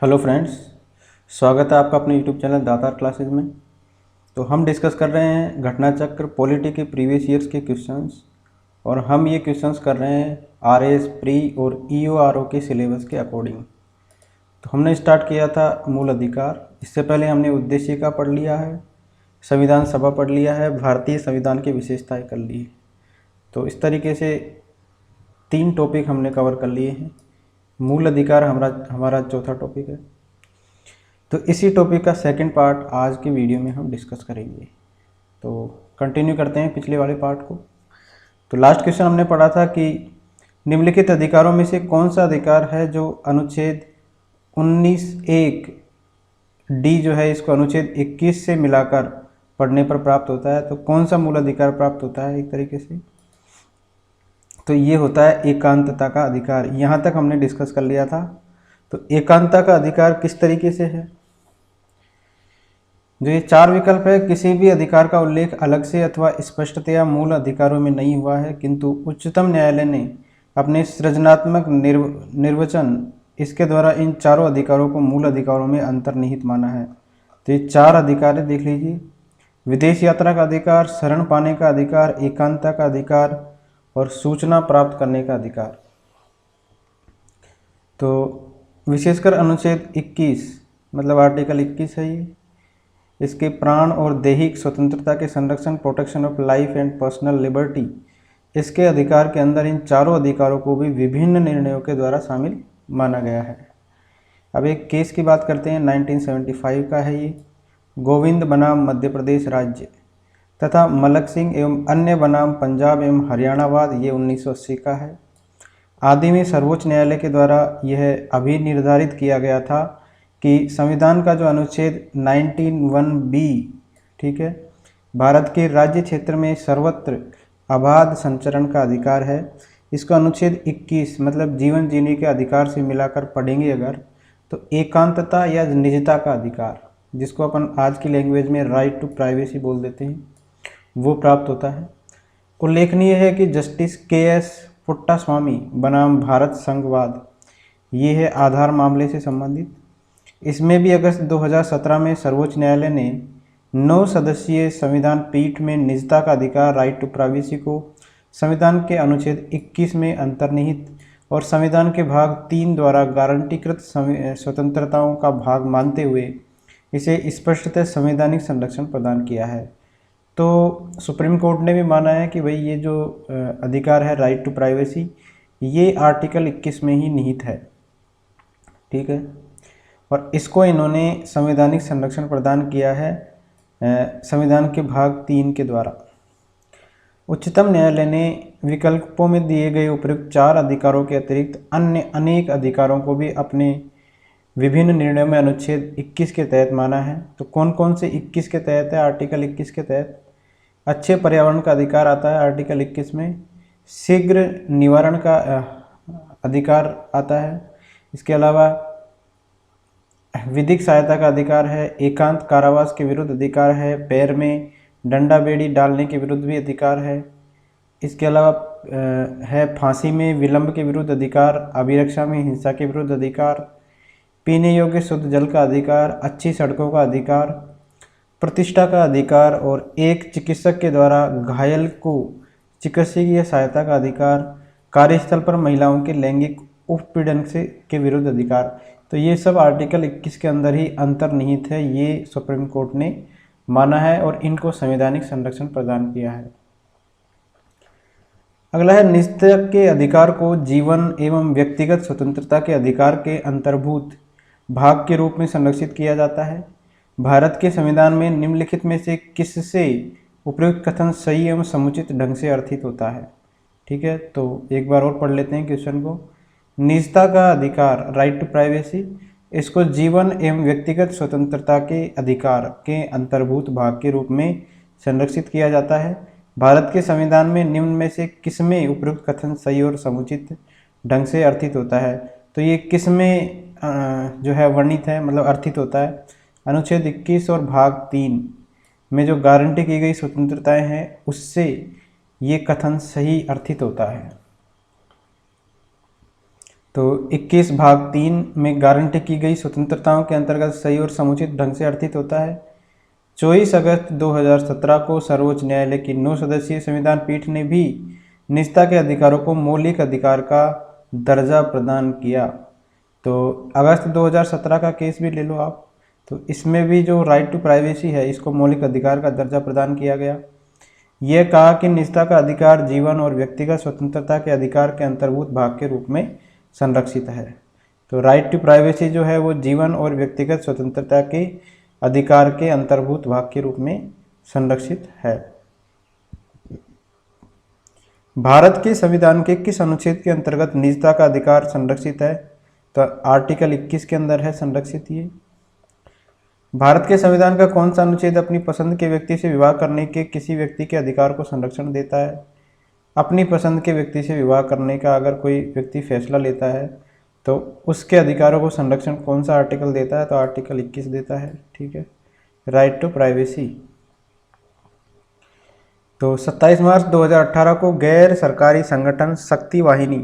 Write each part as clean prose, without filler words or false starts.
Hello friends, स्वागत है आपका अपने यूट्यूब चैनल दातार क्लासेज में। तो हम डिस्कस कर रहे हैं घटना चक्र पॉलिटी के प्रीवियस ईयर्स के क्वेश्चंस, और हम ये क्वेश्चंस कर रहे हैं आरएस प्री और ईओआरओ के सिलेबस के अकॉर्डिंग। तो हमने स्टार्ट किया था मूल अधिकार। इससे पहले हमने उद्देशिका पढ़ लिया है, संविधान सभा पढ़ लिया है, भारतीय संविधान की विशेषताएँ कर ली है। तो इस तरीके से 3 टॉपिक हमने कवर कर लिए हैं। मूल अधिकार हमारा चौथा टॉपिक है। तो इसी टॉपिक का सेकंड पार्ट आज की वीडियो में हम डिस्कस करेंगे। तो कंटिन्यू करते हैं पिछले वाले पार्ट को। तो लास्ट क्वेश्चन हमने पढ़ा था कि निम्नलिखित अधिकारों में से कौन सा अधिकार है जो अनुच्छेद 19(1) डी जो है इसको अनुच्छेद 21 से मिलाकर पढ़ने पर प्राप्त होता है। तो कौन सा मूल अधिकार प्राप्त होता है एक तरीके से, तो ये होता है एकांतता का अधिकार। यहाँ तक हमने डिस्कस कर लिया था। तो एकांतता का अधिकार किस तरीके से है, जो ये 4 विकल्प है, किसी भी अधिकार का उल्लेख अलग से अथवा स्पष्टतया मूल अधिकारों में नहीं हुआ है, किंतु उच्चतम न्यायालय ने अपने सृजनात्मक निर्वचन इसके द्वारा इन चारों अधिकारों को मूल अधिकारों में अंतर्निहित माना है। तो ये 4 अधिकार है, देख लीजिए। विदेश यात्रा का अधिकार, शरण पाने का अधिकार, एकांतता का अधिकार और सूचना प्राप्त करने का अधिकार। तो विशेषकर अनुच्छेद 21 मतलब आर्टिकल 21 है ये। इसके प्राण और दैहिक स्वतंत्रता के संरक्षण, protection of life and personal liberty, इसके अधिकार के अंदर इन चारों अधिकारों को भी विभिन्न निर्णयों के द्वारा शामिल माना गया है। अब एक केस की बात करते हैं, 1975 का है ये। गोविंद बनाम मध्य प्रदेश राज्य तथा मलक सिंह एवं अन्य बनाम पंजाब एवं हरियाणा वाद, ये 1980 का है। आदि में सर्वोच्च न्यायालय के द्वारा यह अभी निर्धारित किया गया था कि संविधान का जो अनुच्छेद 19(1)(b), ठीक है, भारत के राज्य क्षेत्र में सर्वत्र अबाध संचरण का अधिकार है। इसका अनुच्छेद 21 मतलब जीवन जीने के अधिकार से मिलाकर पढ़ेंगे अगर, तो एकांतता या निजता का अधिकार, जिसको अपन आज की लैंग्वेज में राइट टू प्राइवेसी बोल देते हैं, वो प्राप्त होता है। उल्लेखनीय है कि जस्टिस के.एस. पुट्टास्वामी बनाम भारत संघवाद, ये है आधार मामले से संबंधित। इसमें भी अगस्त 2017 में सर्वोच्च न्यायालय ने 9 सदस्यीय संविधान पीठ में निजता का अधिकार, राइट टू प्राइवेसी, को संविधान के अनुच्छेद 21 में अंतर्निहित और संविधान के भाग 3 द्वारा गारंटीकृत स्वतंत्रताओं का भाग मानते हुए इसे स्पष्टतः संवैधानिक संरक्षण प्रदान किया है। तो सुप्रीम कोर्ट ने भी माना है कि भाई ये जो अधिकार है राइट टू प्राइवेसी, ये आर्टिकल 21 में ही निहित है, ठीक है, और इसको इन्होंने संवैधानिक संरक्षण प्रदान किया है संविधान के भाग 3 के द्वारा। उच्चतम न्यायालय ने विकल्पों में दिए गए उपयुक्त 4 अधिकारों के अतिरिक्त अन्य अनेक अधिकारों को भी अपने विभिन्न निर्णयों में अनुच्छेद 21 के तहत माना है। तो कौन कौन से 21 के तहत है? आर्टिकल 21 के तहत अच्छे पर्यावरण का अधिकार आता है, आर्टिकल 21 में। शीघ्र निवारण का अधिकार आता है। इसके अलावा विधिक सहायता का अधिकार है, एकांत कारावास के विरुद्ध अधिकार है, पैर में डंडा बेड़ी डालने के विरुद्ध भी अधिकार है। इसके अलावा है फांसी में विलंब के विरुद्ध अधिकार, अभिरक्षा में हिंसा के विरुद्ध अधिकार, पीने योग्य शुद्ध जल का अधिकार, अच्छी सड़कों का अधिकार, प्रतिष्ठा का अधिकार और एक चिकित्सक के द्वारा घायल को चिकित्सकीय सहायता का अधिकार, कार्यस्थल पर महिलाओं के लैंगिक उत्पीड़न के विरुद्ध अधिकार। तो ये सब आर्टिकल 21 के अंदर ही अंतर्निहित है, ये सुप्रीम कोर्ट ने माना है और इनको संवैधानिक संरक्षण प्रदान किया है। अगला है निजता के अधिकार को जीवन एवं व्यक्तिगत स्वतंत्रता के अधिकार के अंतर्भूत भाग के रूप में संरक्षित किया जाता है। भारत के संविधान में निम्नलिखित में से किससे उपयुक्त कथन सही एवं समुचित ढंग से अर्थित होता है? ठीक है, तो एक बार और पढ़ लेते हैं क्वेश्चन को। निजता का अधिकार, राइट टू प्राइवेसी, इसको जीवन एवं व्यक्तिगत स्वतंत्रता के अधिकार के अंतर्भूत भाग के रूप में संरक्षित किया जाता है। भारत के संविधान में निम्न में से किसमें उपयुक्त कथन सही और समुचित ढंग से अर्थित होता है? तो ये किसमें जो है वर्णित है, मतलब अर्थित होता है? अनुच्छेद 21 और भाग 3 में जो गारंटी की गई स्वतंत्रताएं हैं उससे ये कथन सही अर्थित होता है। तो 21 भाग 3 में गारंटी की गई स्वतंत्रताओं के अंतर्गत सही और समुचित ढंग से अर्थित होता है। 24 अगस्त 2017 को सर्वोच्च न्यायालय की 9 सदस्यीय संविधान पीठ ने भी निजता के अधिकारों को मौलिक अधिकार का दर्जा प्रदान किया। तो अगस्त 2017 का केस भी ले लो आप, तो इसमें भी जो राइट टू प्राइवेसी है इसको मौलिक अधिकार का दर्जा प्रदान किया गया। यह कहा कि निजता का अधिकार जीवन और व्यक्तिगत स्वतंत्रता के अधिकार के अंतर्भूत भाग के रूप में संरक्षित है। तो राइट टू प्राइवेसी जो है वो जीवन और व्यक्तिगत स्वतंत्रता के अधिकार के अंतर्भूत भाग के रूप में संरक्षित है। भारत के संविधान के किस अनुच्छेद के अंतर्गत निजता का अधिकार संरक्षित है? तो आर्टिकल 21 के अंदर है संरक्षित ये। भारत के संविधान का कौन सा अनुच्छेद अपनी पसंद के व्यक्ति से विवाह करने के किसी व्यक्ति के अधिकार को संरक्षण देता है? अपनी पसंद के व्यक्ति से विवाह करने का अगर कोई व्यक्ति फैसला लेता है तो उसके अधिकारों को संरक्षण कौन सा आर्टिकल देता है? तो आर्टिकल 21 देता है। ठीक है, राइट टू प्राइवेसी। तो 27 मार्च 2018 को गैर सरकारी संगठन शक्ति वाहिनी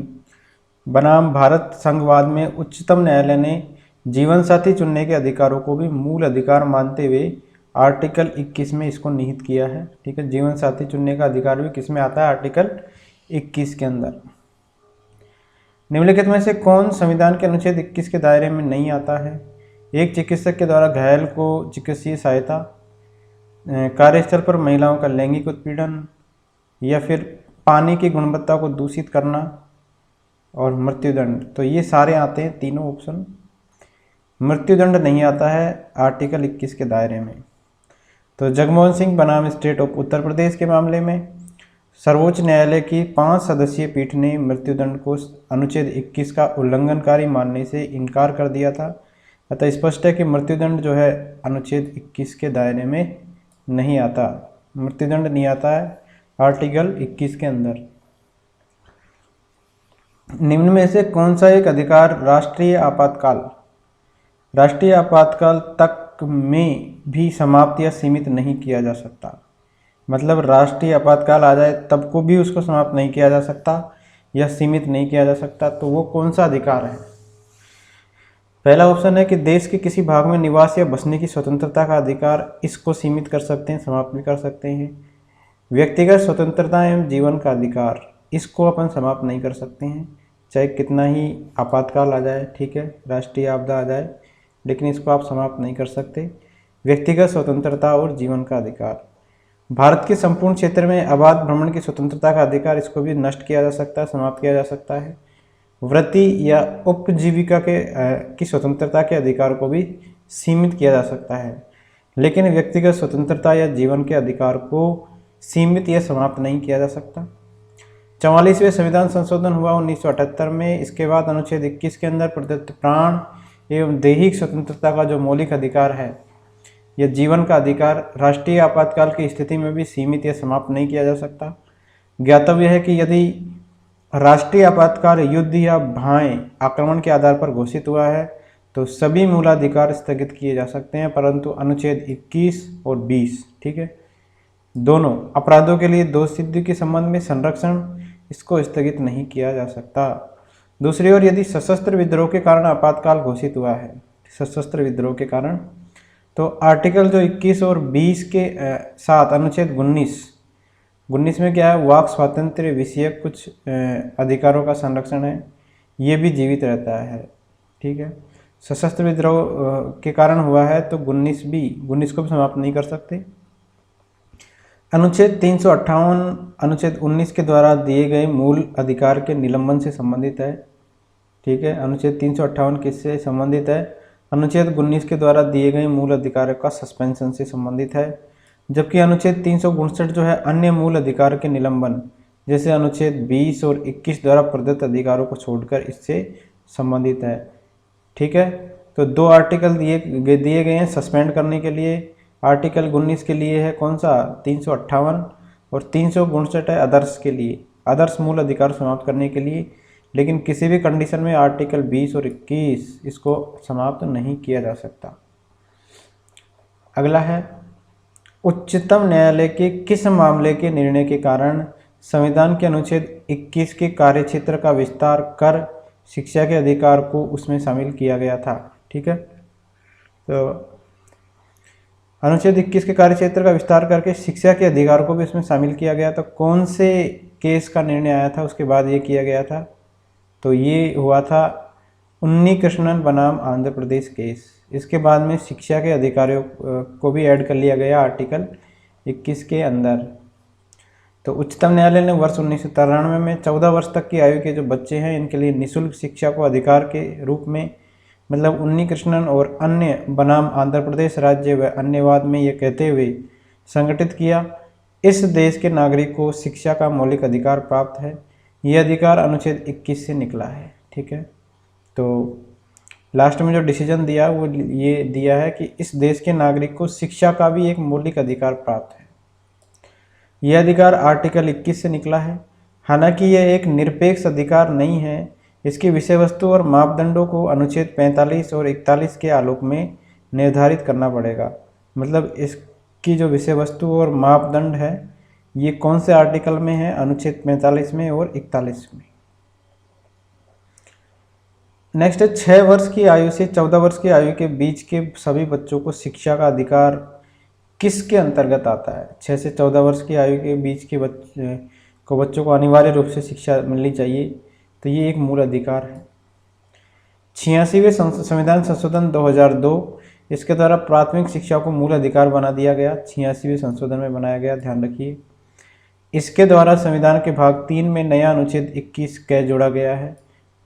बनाम भारत संघवाद में उच्चतम न्यायालय ने जीवन साथी चुनने के अधिकारों को भी मूल अधिकार मानते हुए आर्टिकल 21 में इसको निहित किया है। ठीक है, जीवन साथी चुनने का अधिकार भी किस में आता है? आर्टिकल 21 के अंदर। निम्नलिखित में से कौन संविधान के अनुच्छेद 21 के दायरे में नहीं आता है? एक चिकित्सक के द्वारा घायल को चिकित्सीय सहायता, कार्यस्थल पर महिलाओं का लैंगिक उत्पीड़न, या फिर पानी की गुणवत्ता को दूषित करना और मृत्युदंड। तो ये सारे आते हैं तीनों ऑप्शन। मृत्युदंड नहीं आता है आर्टिकल 21 के दायरे में। तो जगमोहन सिंह बनाम स्टेट ऑफ उत्तर प्रदेश के मामले में सर्वोच्च न्यायालय की 5 सदस्यीय पीठ ने मृत्युदंड को अनुच्छेद 21 का उल्लंघनकारी मानने से इनकार कर दिया था। अतः स्पष्ट है कि मृत्युदंड जो है अनुच्छेद 21 के दायरे में नहीं आता। मृत्युदंड नहीं आता है आर्टिकल 21 के अंदर। निम्न में से कौन सा एक अधिकार राष्ट्रीय आपातकाल तक में भी समाप्त या सीमित नहीं किया जा सकता? मतलब राष्ट्रीय आपातकाल आ जाए तब को भी उसको समाप्त नहीं किया जा सकता या सीमित नहीं किया जा सकता। तो वो कौन सा अधिकार है? पहला ऑप्शन है कि देश के किसी भाग में निवास या बसने की स्वतंत्रता का अधिकार, इसको सीमित कर सकते हैं, समाप्त भी कर सकते हैं। व्यक्तिगत स्वतंत्रता एवं जीवन का अधिकार, इसको अपन समाप्त नहीं कर सकते हैं, चाहे कितना ही आपातकाल आ जाए। ठीक है, राष्ट्रीय आपदा आ जाए, लेकिन इसको आप समाप्त नहीं कर सकते। व्यक्तिगत स्वतंत्रता और जीवन का अधिकार, भारत के संपूर्ण क्षेत्र में अबाध भ्रमण की स्वतंत्रता का अधिकार, इसको भी नष्ट किया जा सकता है, समाप्त किया जा सकता है। वृत्ति या उपजीविका की स्वतंत्रता के अधिकार को भी सीमित किया जा सकता है, लेकिन व्यक्तिगत स्वतंत्रता या जीवन के अधिकार को सीमित या समाप्त नहीं किया जा सकता। 44वें संविधान संशोधन हुआ 1978 में। इसके बाद अनुच्छेद 21 के अंदर प्रदत्त प्राण एवं दैहिक स्वतंत्रता का जो मौलिक अधिकार है या जीवन का अधिकार, राष्ट्रीय आपातकाल की स्थिति में भी सीमित या समाप्त नहीं किया जा सकता। ज्ञातव्य है कि यदि राष्ट्रीय आपातकाल युद्ध या भाए आक्रमण के आधार पर घोषित हुआ है तो सभी मूलाधिकार स्थगित किए जा सकते हैं, परंतु अनुच्छेद 21 और 20, ठीक है, दोनों अपराधों के लिए दोष सिद्धि के संबंध में संरक्षण, इसको स्थगित नहीं किया जा सकता। दूसरी ओर यदि सशस्त्र विद्रोह के कारण आपातकाल घोषित हुआ है, सशस्त्र विद्रोह के कारण, तो आर्टिकल जो 21 और 20 के साथ अनुच्छेद 19 में क्या है, वाक स्वातंत्र्य विषयक कुछ अधिकारों का संरक्षण है, ये भी जीवित रहता है। ठीक है, सशस्त्र विद्रोह के कारण हुआ है तो 19 को भी समाप्त नहीं कर सकते। अनुच्छेद 358 अनुच्छेद 19 के द्वारा दिए गए मूल अधिकार के निलंबन से संबंधित है। ठीक है, अनुच्छेद 358 किससे संबंधित है? अनुच्छेद 19 के द्वारा दिए गए मूल अधिकारों का सस्पेंशन से संबंधित है, जबकि अनुच्छेद 359 जो है अन्य मूल अधिकार के निलंबन, जैसे अनुच्छेद 20 और 21 द्वारा प्रदत्त अधिकारों को छोड़कर इससे संबंधित है। ठीक है, तो 2 आर्टिकल दिए गए हैं सस्पेंड करने के लिए। आर्टिकल 19 के लिए है कौन सा? 358, और 359 है आदर्श के लिए, आदर्श मूल अधिकार समाप्त करने के लिए। लेकिन किसी भी कंडीशन में आर्टिकल 20 और 21 इसको समाप्त नहीं किया जा सकता। अगला है, उच्चतम न्यायालय के किस मामले के निर्णय के कारण संविधान के अनुच्छेद 21 के कार्यक्षेत्र का विस्तार कर शिक्षा के अधिकार को उसमें शामिल किया गया था। ठीक है, तो अनुच्छेद 21 के कार्यक्षेत्र का विस्तार करके शिक्षा के अधिकार को भी इसमें शामिल किया गया। तो कौन से केस का निर्णय आया था उसके बाद ये किया गया था? तो ये हुआ था उन्नी कृष्णन बनाम आंध्र प्रदेश केस। इसके बाद में शिक्षा के अधिकारियों को भी ऐड कर लिया गया आर्टिकल 21 के अंदर। तो उच्चतम न्यायालय ने वर्ष 1993 में 14 वर्ष तक की आयु के जो बच्चे हैं इनके लिए निःशुल्क शिक्षा को अधिकार के रूप में, मतलब उन्नी कृष्णन और अन्य बनाम आंध्र प्रदेश राज्य व अन्यवाद में ये कहते हुए संगठित किया, इस देश के नागरिक को शिक्षा का मौलिक अधिकार प्राप्त है। ये अधिकार अनुच्छेद 21 से निकला है। ठीक है, तो लास्ट में जो डिसीजन दिया वो ये दिया है कि इस देश के नागरिक को शिक्षा का भी एक मौलिक अधिकार प्राप्त है। यह अधिकार आर्टिकल 21 से निकला है। हालांकि यह एक निरपेक्ष अधिकार नहीं है, इसकी विषय वस्तु और मापदंडों को अनुच्छेद 45 और 41 के आलोक में निर्धारित करना पड़ेगा। मतलब इसकी जो विषय वस्तु और मापदंड है ये कौन से आर्टिकल में है? अनुच्छेद 45 में और 41 में। नेक्स्ट है 6 वर्ष की आयु से 14 वर्ष की आयु के बीच के सभी बच्चों को शिक्षा का अधिकार किसके अंतर्गत आता है? 6 से 14 वर्ष की आयु के बीच के बच्चों को अनिवार्य रूप से शिक्षा मिलनी चाहिए, तो ये एक मूल अधिकार है। 86वें संविधान संशोधन 2002, इसके द्वारा प्राथमिक शिक्षा को मूल अधिकार बना दिया गया। 86वें संशोधन में बनाया गया, ध्यान रखिए। इसके द्वारा संविधान के भाग 3 में नया अनुच्छेद 21 क जोड़ा गया है।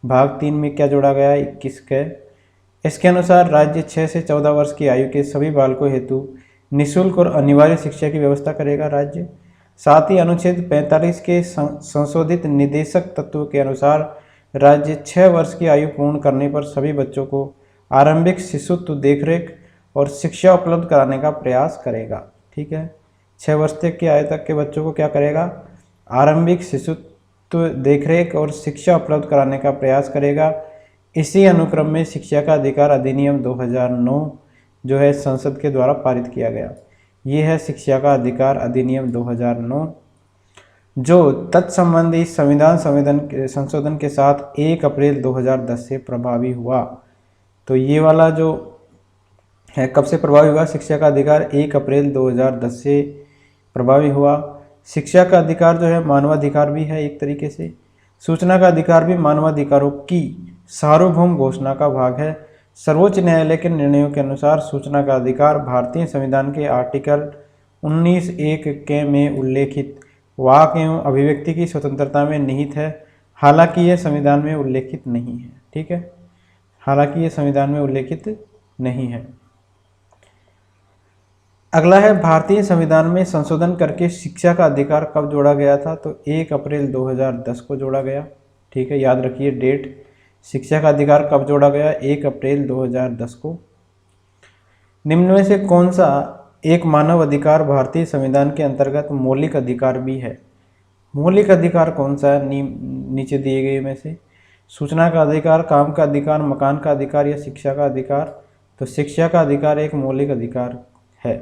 भाग 3 में क्या जोड़ा गया है? 21 क। इसके अनुसार राज्य 6 से 14 वर्ष की आयु के सभी बालकों हेतु निःशुल्क और अनिवार्य शिक्षा की व्यवस्था करेगा राज्य। साथ ही अनुच्छेद 45 के संशोधित निदेशक तत्व के अनुसार राज्य 6 वर्ष की आयु पूर्ण करने पर सभी बच्चों को आरंभिक शिशुत्व देखरेख और शिक्षा उपलब्ध कराने का प्रयास करेगा। ठीक है, 6 वर्ष तक की आयु तक के बच्चों को क्या करेगा? आरंभिक शिशुत्व देखरेख और शिक्षा उपलब्ध कराने का प्रयास करेगा। इसी अनुक्रम में शिक्षा का अधिकार अधिनियम 2009 जो है संसद के द्वारा पारित किया गया। ये है शिक्षा का अधिकार अधिनियम 2009 जो तत्संबंधी संविधान संशोधन के साथ 1 अप्रैल 2010 से प्रभावी हुआ। तो ये वाला जो है कब से प्रभावी हुआ? शिक्षा का अधिकार 1 अप्रैल 2010 से प्रभावी हुआ। शिक्षा का अधिकार जो है मानवाधिकार भी है एक तरीके से। सूचना का अधिकार भी मानवाधिकारों की सार्वभौम घोषणा का भाग है। सर्वोच्च न्यायालय के निर्णयों के अनुसार सूचना का अधिकार भारतीय संविधान के आर्टिकल 19(1) के में उल्लेखित वाक एवं अभिव्यक्ति की स्वतंत्रता में निहित है। हालांकि यह संविधान में उल्लेखित नहीं है। ठीक है, हालांकि यह संविधान में उल्लेखित नहीं है। अगला है भारतीय संविधान में संशोधन करके शिक्षा का अधिकार कब जोड़ा गया था? तो 1 अप्रैल 2010 को जोड़ा गया। ठीक है, याद रखिए डेट। शिक्षा का अधिकार कब जोड़ा गया? 1 अप्रैल 2010 को। निम्न में से कौन सा एक मानव अधिकार भारतीय संविधान के अंतर्गत मौलिक अधिकार भी है? मौलिक अधिकार कौन सा है नीचे दिए गए में से? सूचना का अधिकार, काम का अधिकार, मकान का अधिकार या शिक्षा का अधिकार? तो शिक्षा का अधिकार एक मौलिक अधिकार है।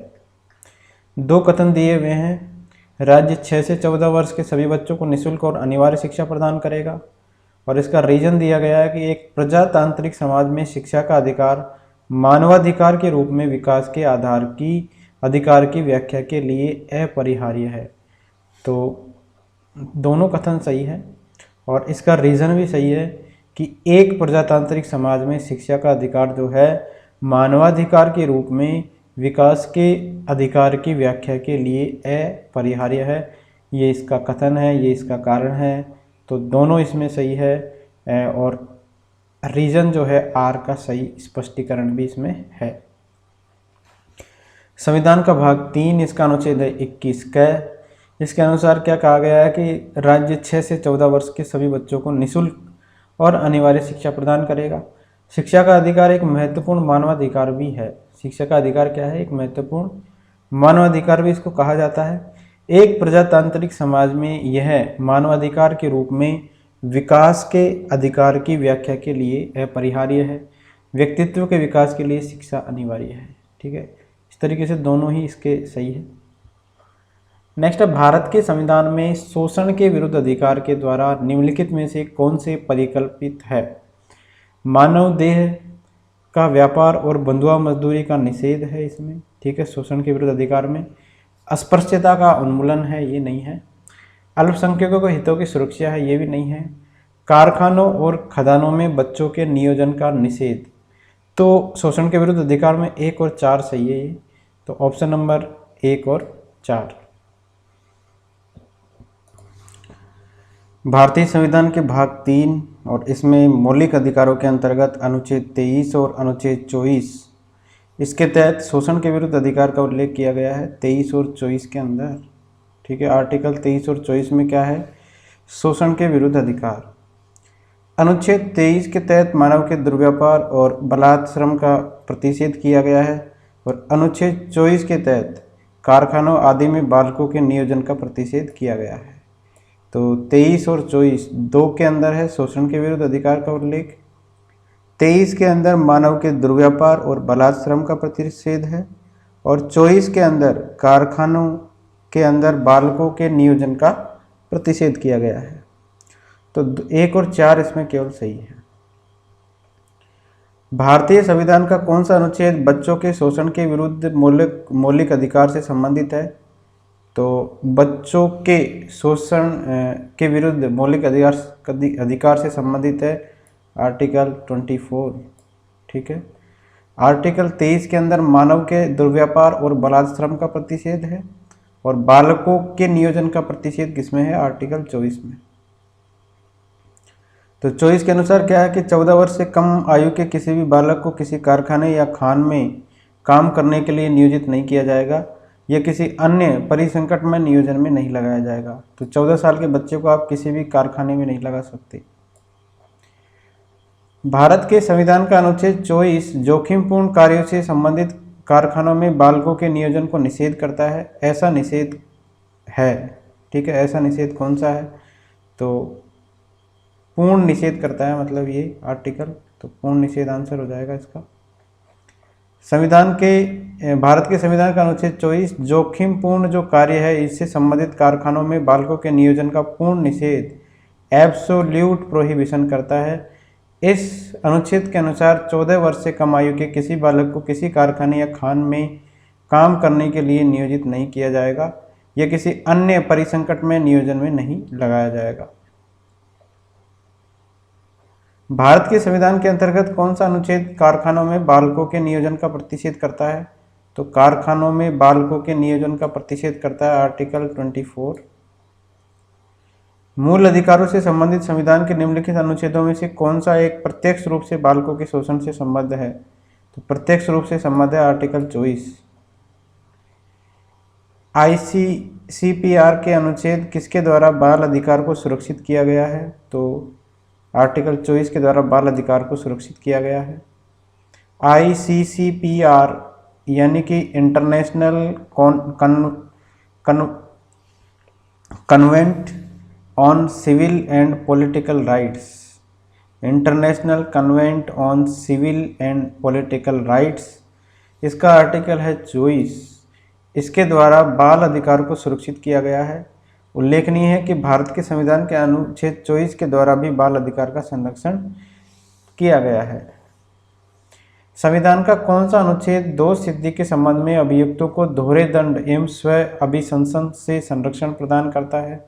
2 कथन दिए हुए हैं। राज्य 6 से 14 वर्ष के सभी बच्चों को निःशुल्क और अनिवार्य शिक्षा प्रदान करेगा। और इसका रीजन दिया गया है कि एक प्रजातांत्रिक समाज में शिक्षा का अधिकार मानवाधिकार के रूप में विकास के आधार की अधिकार की व्याख्या के लिए अपरिहार्य है। तो दोनों कथन सही है और इसका रीज़न भी सही है कि एक प्रजातांत्रिक समाज में शिक्षा का अधिकार जो है मानवाधिकार के रूप में विकास के अधिकार की व्याख्या के लिए अपरिहार्य है। ये इसका कथन है, ये इसका कारण है। तो दोनों इसमें सही है और रीजन जो है आर का सही स्पष्टीकरण भी इसमें है। संविधान का भाग 3 इसका अनुच्छेद है 21 क। इसके अनुसार क्या कहा गया है कि राज्य 6 से 14 वर्ष के सभी बच्चों को निःशुल्क और अनिवार्य शिक्षा प्रदान करेगा। शिक्षा का अधिकार एक महत्वपूर्ण मानवाधिकार भी है। शिक्षा का अधिकार क्या है? एक महत्वपूर्ण मानवाधिकार भी इसको कहा जाता है। एक प्रजातांत्रिक समाज में यह मानवाधिकार के रूप में विकास के अधिकार की व्याख्या के लिए अपरिहार्य है। व्यक्तित्व के विकास के लिए शिक्षा अनिवार्य है। ठीक है, इस तरीके से दोनों ही इसके सही है। नेक्स्ट है भारत के संविधान में शोषण के विरुद्ध अधिकार के द्वारा निम्नलिखित में से कौन से परिकल्पित है? मानव देह का व्यापार और बंधुआ मजदूरी का निषेध है इसमें, ठीक है, शोषण के विरुद्ध अधिकार में। अस्पृश्यता का उन्मूलन है, ये नहीं है। अल्पसंख्यकों के हितों की सुरक्षा है, ये भी नहीं है। कारखानों और खदानों में बच्चों के नियोजन का निषेध, तो शोषण के विरुद्ध अधिकार में 1 और 4 सही है ये, तो ऑप्शन नंबर 1 और 4। भारतीय संविधान के भाग 3 और इसमें मौलिक अधिकारों के अंतर्गत अनुच्छेद 23 और अनुच्छेद 24, इसके तहत शोषण के विरुद्ध अधिकार का उल्लेख किया गया है 23 और 24 के अंदर, ठीक है। आर्टिकल 23 और 24 में क्या है, शोषण के विरुद्ध अधिकार। अनुच्छेद 23 के तहत मानव के दुर्व्यापार और बलात्श्रम का प्रतिषेध किया गया है, और अनुच्छेद 24 के तहत कारखानों आदि में बालकों के नियोजन का प्रतिषेध किया गया है। तो 23 और 24 दो के अंदर है शोषण के विरुद्ध अधिकार का उल्लेख, 23 के अंदर मानव के दुर्व्यापार और बलात्श्रम का प्रतिषेध है, और 24 के अंदर कारखानों के अंदर बालकों के नियोजन का प्रतिषेध किया गया है। तो 1 और 4 इसमें केवल सही है। भारतीय संविधान का कौन सा अनुच्छेद बच्चों के शोषण के विरुद्ध मौलिक अधिकार से संबंधित है, तो बच्चों के शोषण के विरुद्ध मौलिक अधिकार से संबंधित है आर्टिकल 24, ठीक है। आर्टिकल 23 के अंदर मानव के दुर्व्यापार और बलात्श्रम का प्रतिषेध है, और बालकों के नियोजन का प्रतिषेध किसमें है, आर्टिकल 24 में। तो 24 के अनुसार क्या है कि 14 वर्ष से कम आयु के किसी भी बालक को किसी कारखाने या खान में काम करने के लिए नियोजित नहीं किया जाएगा, या किसी अन्य परिसंकट में नियोजन में नहीं लगाया जाएगा। तो 14 साल के बच्चे को आप किसी भी कारखाने में नहीं लगा सकते। भारत के संविधान का अनुच्छेद 24 जोखिमपूर्ण कार्यों से संबंधित कारखानों में बालकों के नियोजन को निषेध करता है। ऐसा निषेध है, ठीक है। ऐसा निषेध कौन सा है, तो पूर्ण निषेध करता है, मतलब ये आर्टिकल, तो पूर्ण निषेध आंसर हो जाएगा इसका। भारत के संविधान का अनुच्छेद 24 जोखिमपूर्ण जो कार्य है इससे संबंधित कारखानों में बालकों के नियोजन का पूर्ण निषेध, एब्सोल्यूट प्रोहिबिशन करता है। इस अनुच्छेद के अनुसार 14 वर्ष से कम आयु के किसी बालक को किसी कारखाने या खान में काम करने के लिए नियोजित नहीं किया जाएगा, या किसी अन्य परिसंकट में नियोजन में नहीं लगाया जाएगा। भारत के संविधान के अंतर्गत कौन सा अनुच्छेद कारखानों में बालकों के नियोजन का प्रतिषेध करता है, तो कारखानों में बालकों के नियोजन का प्रतिषेध करता है आर्टिकल 24। मूल अधिकारों से संबंधित संविधान के निम्नलिखित अनुच्छेदों में से कौन सा एक प्रत्यक्ष रूप से बालकों के शोषण से संबद्ध है, तो प्रत्यक्ष रूप से संबद्ध है आर्टिकल 24। ICCPR के अनुच्छेद किसके द्वारा बाल अधिकार को सुरक्षित किया गया है, तो आर्टिकल 24 के द्वारा बाल अधिकार को सुरक्षित किया गया है। ICCPR यानी कि international covenant on civil and political rights, international covenant on civil and political rights, इसका आर्टिकल है 24। इसके द्वारा बाल अधिकार को सुरक्षित किया गया है। उल्लेखनीय है कि भारत के संविधान के अनुच्छेद 24 के द्वारा भी बाल अधिकार का संरक्षण किया गया है। संविधान का कौन सा अनुच्छेद दोष सिद्धि के संबंध में अभियुक्तों को दोहरे दंड एवं स्व अभिशंसन से संरक्षण प्रदान करता है,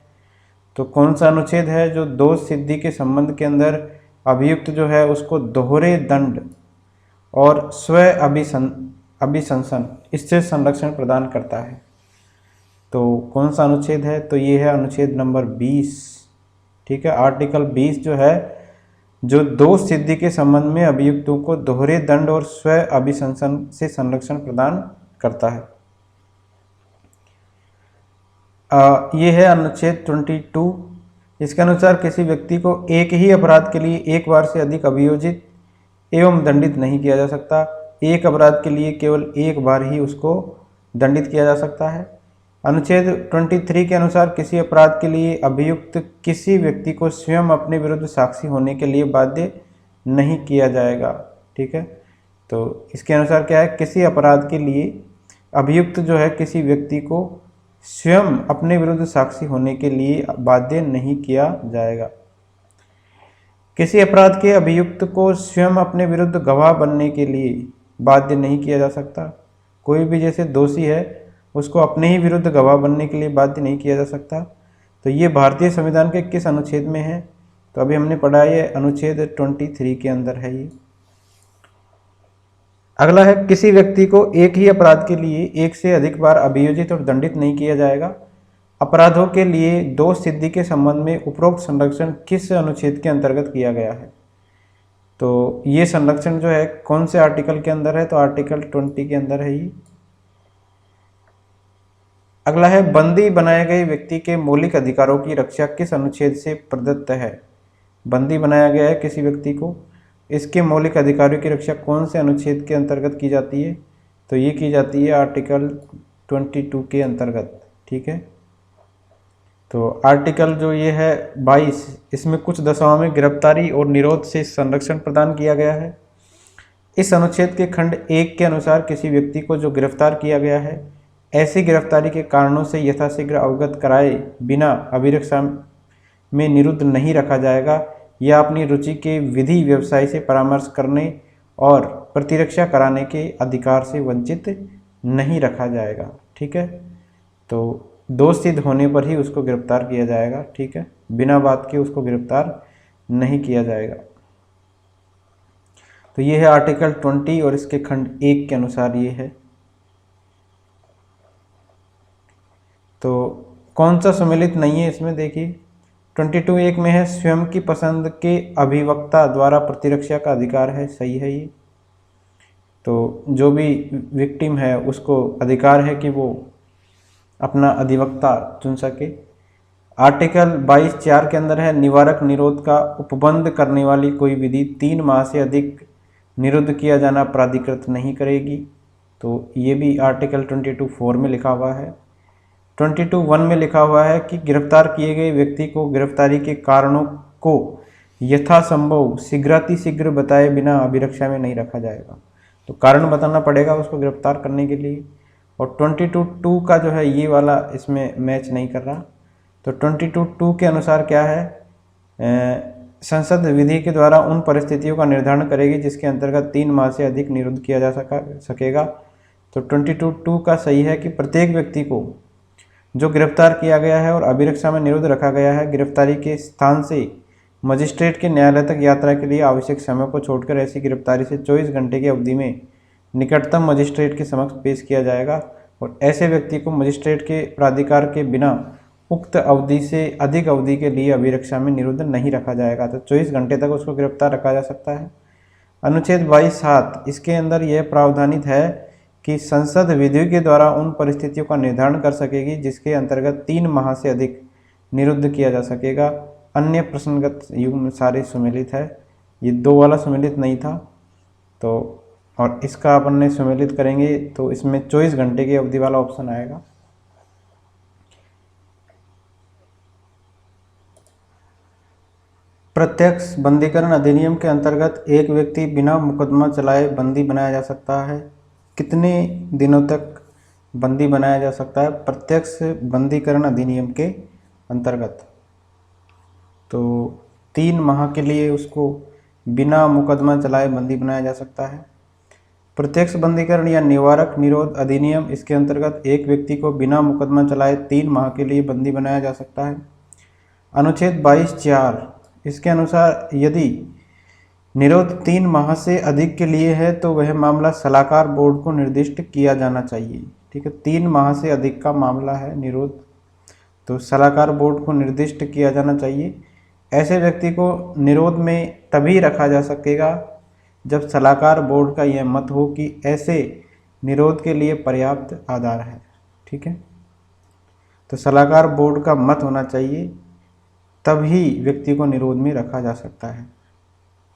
तो कौन सा अनुच्छेद है जो दोष सिद्धि के संबंध के अंदर अभियुक्त जो है उसको दोहरे दंड और स्व अभिशंसन इससे संरक्षण प्रदान करता है, तो कौन सा अनुच्छेद है, तो ये है अनुच्छेद नंबर 20, ठीक है। आर्टिकल 20 जो है जो दोष सिद्धि के संबंध में अभियुक्तों को दोहरे दंड और स्व अभिशंसन से संरक्षण प्रदान करता है। ये है अनुच्छेद 22। इसके अनुसार किसी व्यक्ति को एक ही अपराध के लिए एक बार से अधिक अभियोजित एवं दंडित नहीं किया जा सकता। एक अपराध के लिए केवल एक बार ही उसको दंडित किया जा सकता है। अनुच्छेद 23 के अनुसार किसी अपराध के लिए अभियुक्त किसी व्यक्ति को स्वयं अपने विरुद्ध साक्षी होने के लिए बाध्य नहीं किया जाएगा, ठीक है। तो इसके अनुसार क्या है, किसी अपराध के लिए अभियुक्त जो है किसी व्यक्ति को स्वयं अपने विरुद्ध साक्षी होने के लिए बाध्य नहीं किया जाएगा। किसी अपराध के अभियुक्त को स्वयं अपने विरुद्ध गवाह बनने के लिए बाध्य नहीं किया जा सकता। कोई भी जैसे दोषी है उसको अपने ही विरुद्ध गवाह बनने के लिए बाध्य नहीं किया जा सकता। तो ये भारतीय संविधान के किस अनुच्छेद में है? तो अभी हमने पढ़ा ये अनुच्छेद 23 के अंदर है ये। अगला है, किसी व्यक्ति को एक ही अपराध के लिए एक से अधिक बार अभियोजित और दंडित नहीं किया जाएगा। अपराधों के लिए दोष सिद्धि के संबंध में उपरोक्त संरक्षण किस अनुच्छेद के अंतर्गत किया गया है? तो ये संरक्षण जो है कौन से आर्टिकल के अंदर है? तो आर्टिकल 20 के अंदर है ये। अगला है, बंदी बनाए गए व्यक्ति के मौलिक अधिकारों की रक्षा किस अनुच्छेद से प्रदत्त है? बंदी बनाया गया है किसी व्यक्ति को, इसके मौलिक अधिकारों की रक्षा कौन से अनुच्छेद के अंतर्गत की जाती है? तो ये की जाती है आर्टिकल 22 के अंतर्गत। ठीक है, तो आर्टिकल जो ये है 22, इसमें कुछ दशाओं में गिरफ्तारी और निरोध से संरक्षण प्रदान किया गया है। इस अनुच्छेद के खंड 1 के अनुसार किसी व्यक्ति को जो गिरफ्तार किया गया है, ऐसी गिरफ्तारी के कारणों से यथाशीघ्र अवगत कराए बिना अभिरक्षा में निरुद्ध नहीं रखा जाएगा या अपनी रुचि के विधि व्यवसाय से परामर्श करने और प्रतिरक्षा कराने के अधिकार से वंचित नहीं रखा जाएगा। ठीक है, तो दोष सिद्ध होने पर ही उसको गिरफ्तार किया जाएगा। ठीक है, बिना बात के उसको गिरफ्तार नहीं किया जाएगा। तो ये है आर्टिकल 20 और इसके खंड 1 के अनुसार ये है। तो कौन सा सम्मिलित नहीं है इसमें? देखिए 22(1) में है, स्वयं की पसंद के अभिवक्ता द्वारा प्रतिरक्षा का अधिकार है। सही है ये। तो जो भी विक्टिम है उसको अधिकार है कि वो अपना अधिवक्ता चुन सके। आर्टिकल 22(4) के अंदर है, निवारक निरोध का उपबंध करने वाली कोई विधि 3 माह से अधिक निरुद्ध किया जाना प्राधिकृत नहीं करेगी। तो ये भी आर्टिकल 22(4) में लिखा हुआ है। 22(1) में लिखा हुआ है कि गिरफ्तार किए गए व्यक्ति को गिरफ्तारी के कारणों को यथासंभव शीघ्रातिशीघ्र बताए बिना अभिरक्षा में नहीं रखा जाएगा। तो कारण बताना पड़ेगा उसको गिरफ्तार करने के लिए। और 22(2) का जो है ये वाला इसमें मैच नहीं कर रहा। तो 22(2) के अनुसार क्या है, संसद विधि के द्वारा उन परिस्थितियों का निर्धारण करेगी जिसके अंतर्गत 3 माह से अधिक निरुद्ध किया जा सकेगा। तो 22(2) का सही है कि प्रत्येक व्यक्ति को जो गिरफ्तार किया गया है और अभिरक्षा में निरुद्ध रखा गया है, गिरफ्तारी के स्थान से मजिस्ट्रेट के न्यायालय तक यात्रा के लिए आवश्यक समय को छोड़कर ऐसी गिरफ्तारी से 24 घंटे की अवधि में निकटतम मजिस्ट्रेट के समक्ष पेश किया जाएगा और ऐसे व्यक्ति को मजिस्ट्रेट के प्राधिकार के बिना उक्त अवधि से अधिक अवधि के लिए अभिरक्षा में निरुद्ध नहीं रखा जाएगा। तो 24 घंटे तक उसको गिरफ्तार रखा जा सकता है। अनुच्छेद 22(7) इसके अंदर यह प्रावधानित है कि संसद विधि के द्वारा उन परिस्थितियों का निर्धारण कर सकेगी जिसके अंतर्गत 3 माह से अधिक निरुद्ध किया जा सकेगा। अन्य प्रसंगत युग्म सारे सुमेलित है, ये 2 वाला सुमेलित नहीं था। तो और इसका अपन ने सुमेलित करेंगे तो इसमें 24 घंटे की अवधि वाला ऑप्शन आएगा। प्रत्यक्ष बंदीकरण अधिनियम के अंतर्गत एक व्यक्ति बिना मुकदमा चलाए बंदी बनाया जा सकता है। कितने दिनों तक बंदी बनाया जा सकता है प्रत्यक्ष बंदीकरण अधिनियम के अंतर्गत? तो 3 माह के लिए उसको बिना मुकदमा चलाए बंदी बनाया जा सकता है। प्रत्यक्ष बंदीकरण या निवारक निरोध अधिनियम, इसके अंतर्गत एक व्यक्ति को बिना मुकदमा चलाए 3 माह के लिए बंदी बनाया जा सकता है। अनुच्छेद 22(4) इसके अनुसार यदि निरोध 3 माह से अधिक के लिए है तो वह मामला सलाहकार बोर्ड को निर्दिष्ट किया जाना चाहिए। ठीक है, 3 माह से अधिक का मामला है निरोध, तो सलाहकार बोर्ड को निर्दिष्ट किया जाना चाहिए। ऐसे व्यक्ति को निरोध में तभी रखा जा सकेगा जब सलाहकार बोर्ड का यह मत हो कि ऐसे निरोध के लिए पर्याप्त आधार है। ठीक है, तो सलाहकार बोर्ड का मत होना चाहिए, तभी व्यक्ति को निरोध में रखा जा सकता है।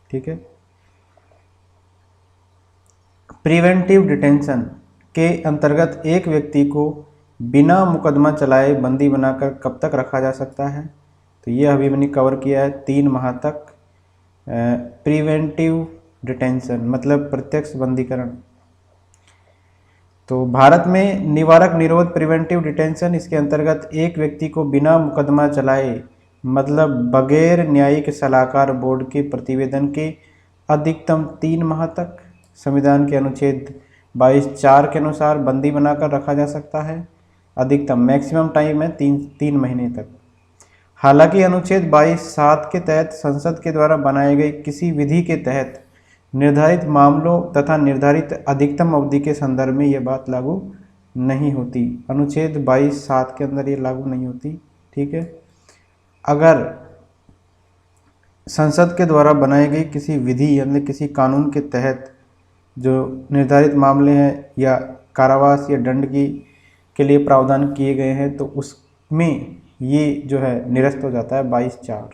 ठीक है, प्रिवेंटिव डिटेंशन के अंतर्गत एक व्यक्ति को बिना मुकदमा चलाए बंदी बनाकर कब तक रखा जा सकता है? तो ये अभी मैंने कवर किया है, 3 माह तक प्रिवेंटिव डिटेंशन मतलब प्रत्यक्ष बंदीकरण। तो भारत में निवारक निरोध प्रिवेंटिव डिटेंशन, इसके अंतर्गत एक व्यक्ति को बिना मुकदमा चलाए मतलब बगैर न्यायिक सलाहकार बोर्ड के प्रतिवेदन के अधिकतम 3 माह तक संविधान के अनुच्छेद 22(4) के अनुसार बंदी बनाकर रखा जा सकता है। अधिकतम मैक्सिमम टाइम है 3 महीने तक। हालांकि अनुच्छेद 22(7) के तहत संसद के द्वारा बनाए गए किसी विधि के तहत निर्धारित मामलों तथा निर्धारित अधिकतम अवधि के संदर्भ में यह बात लागू नहीं होती। अनुच्छेद 22(7) के अंदर ये लागू नहीं होती। ठीक है, अगर संसद के द्वारा बनाई गई किसी विधि यानी किसी कानून के तहत जो निर्धारित मामले हैं या कारावास या दंड के लिए प्रावधान किए गए हैं तो उसमें ये जो है निरस्त हो जाता है 22(4).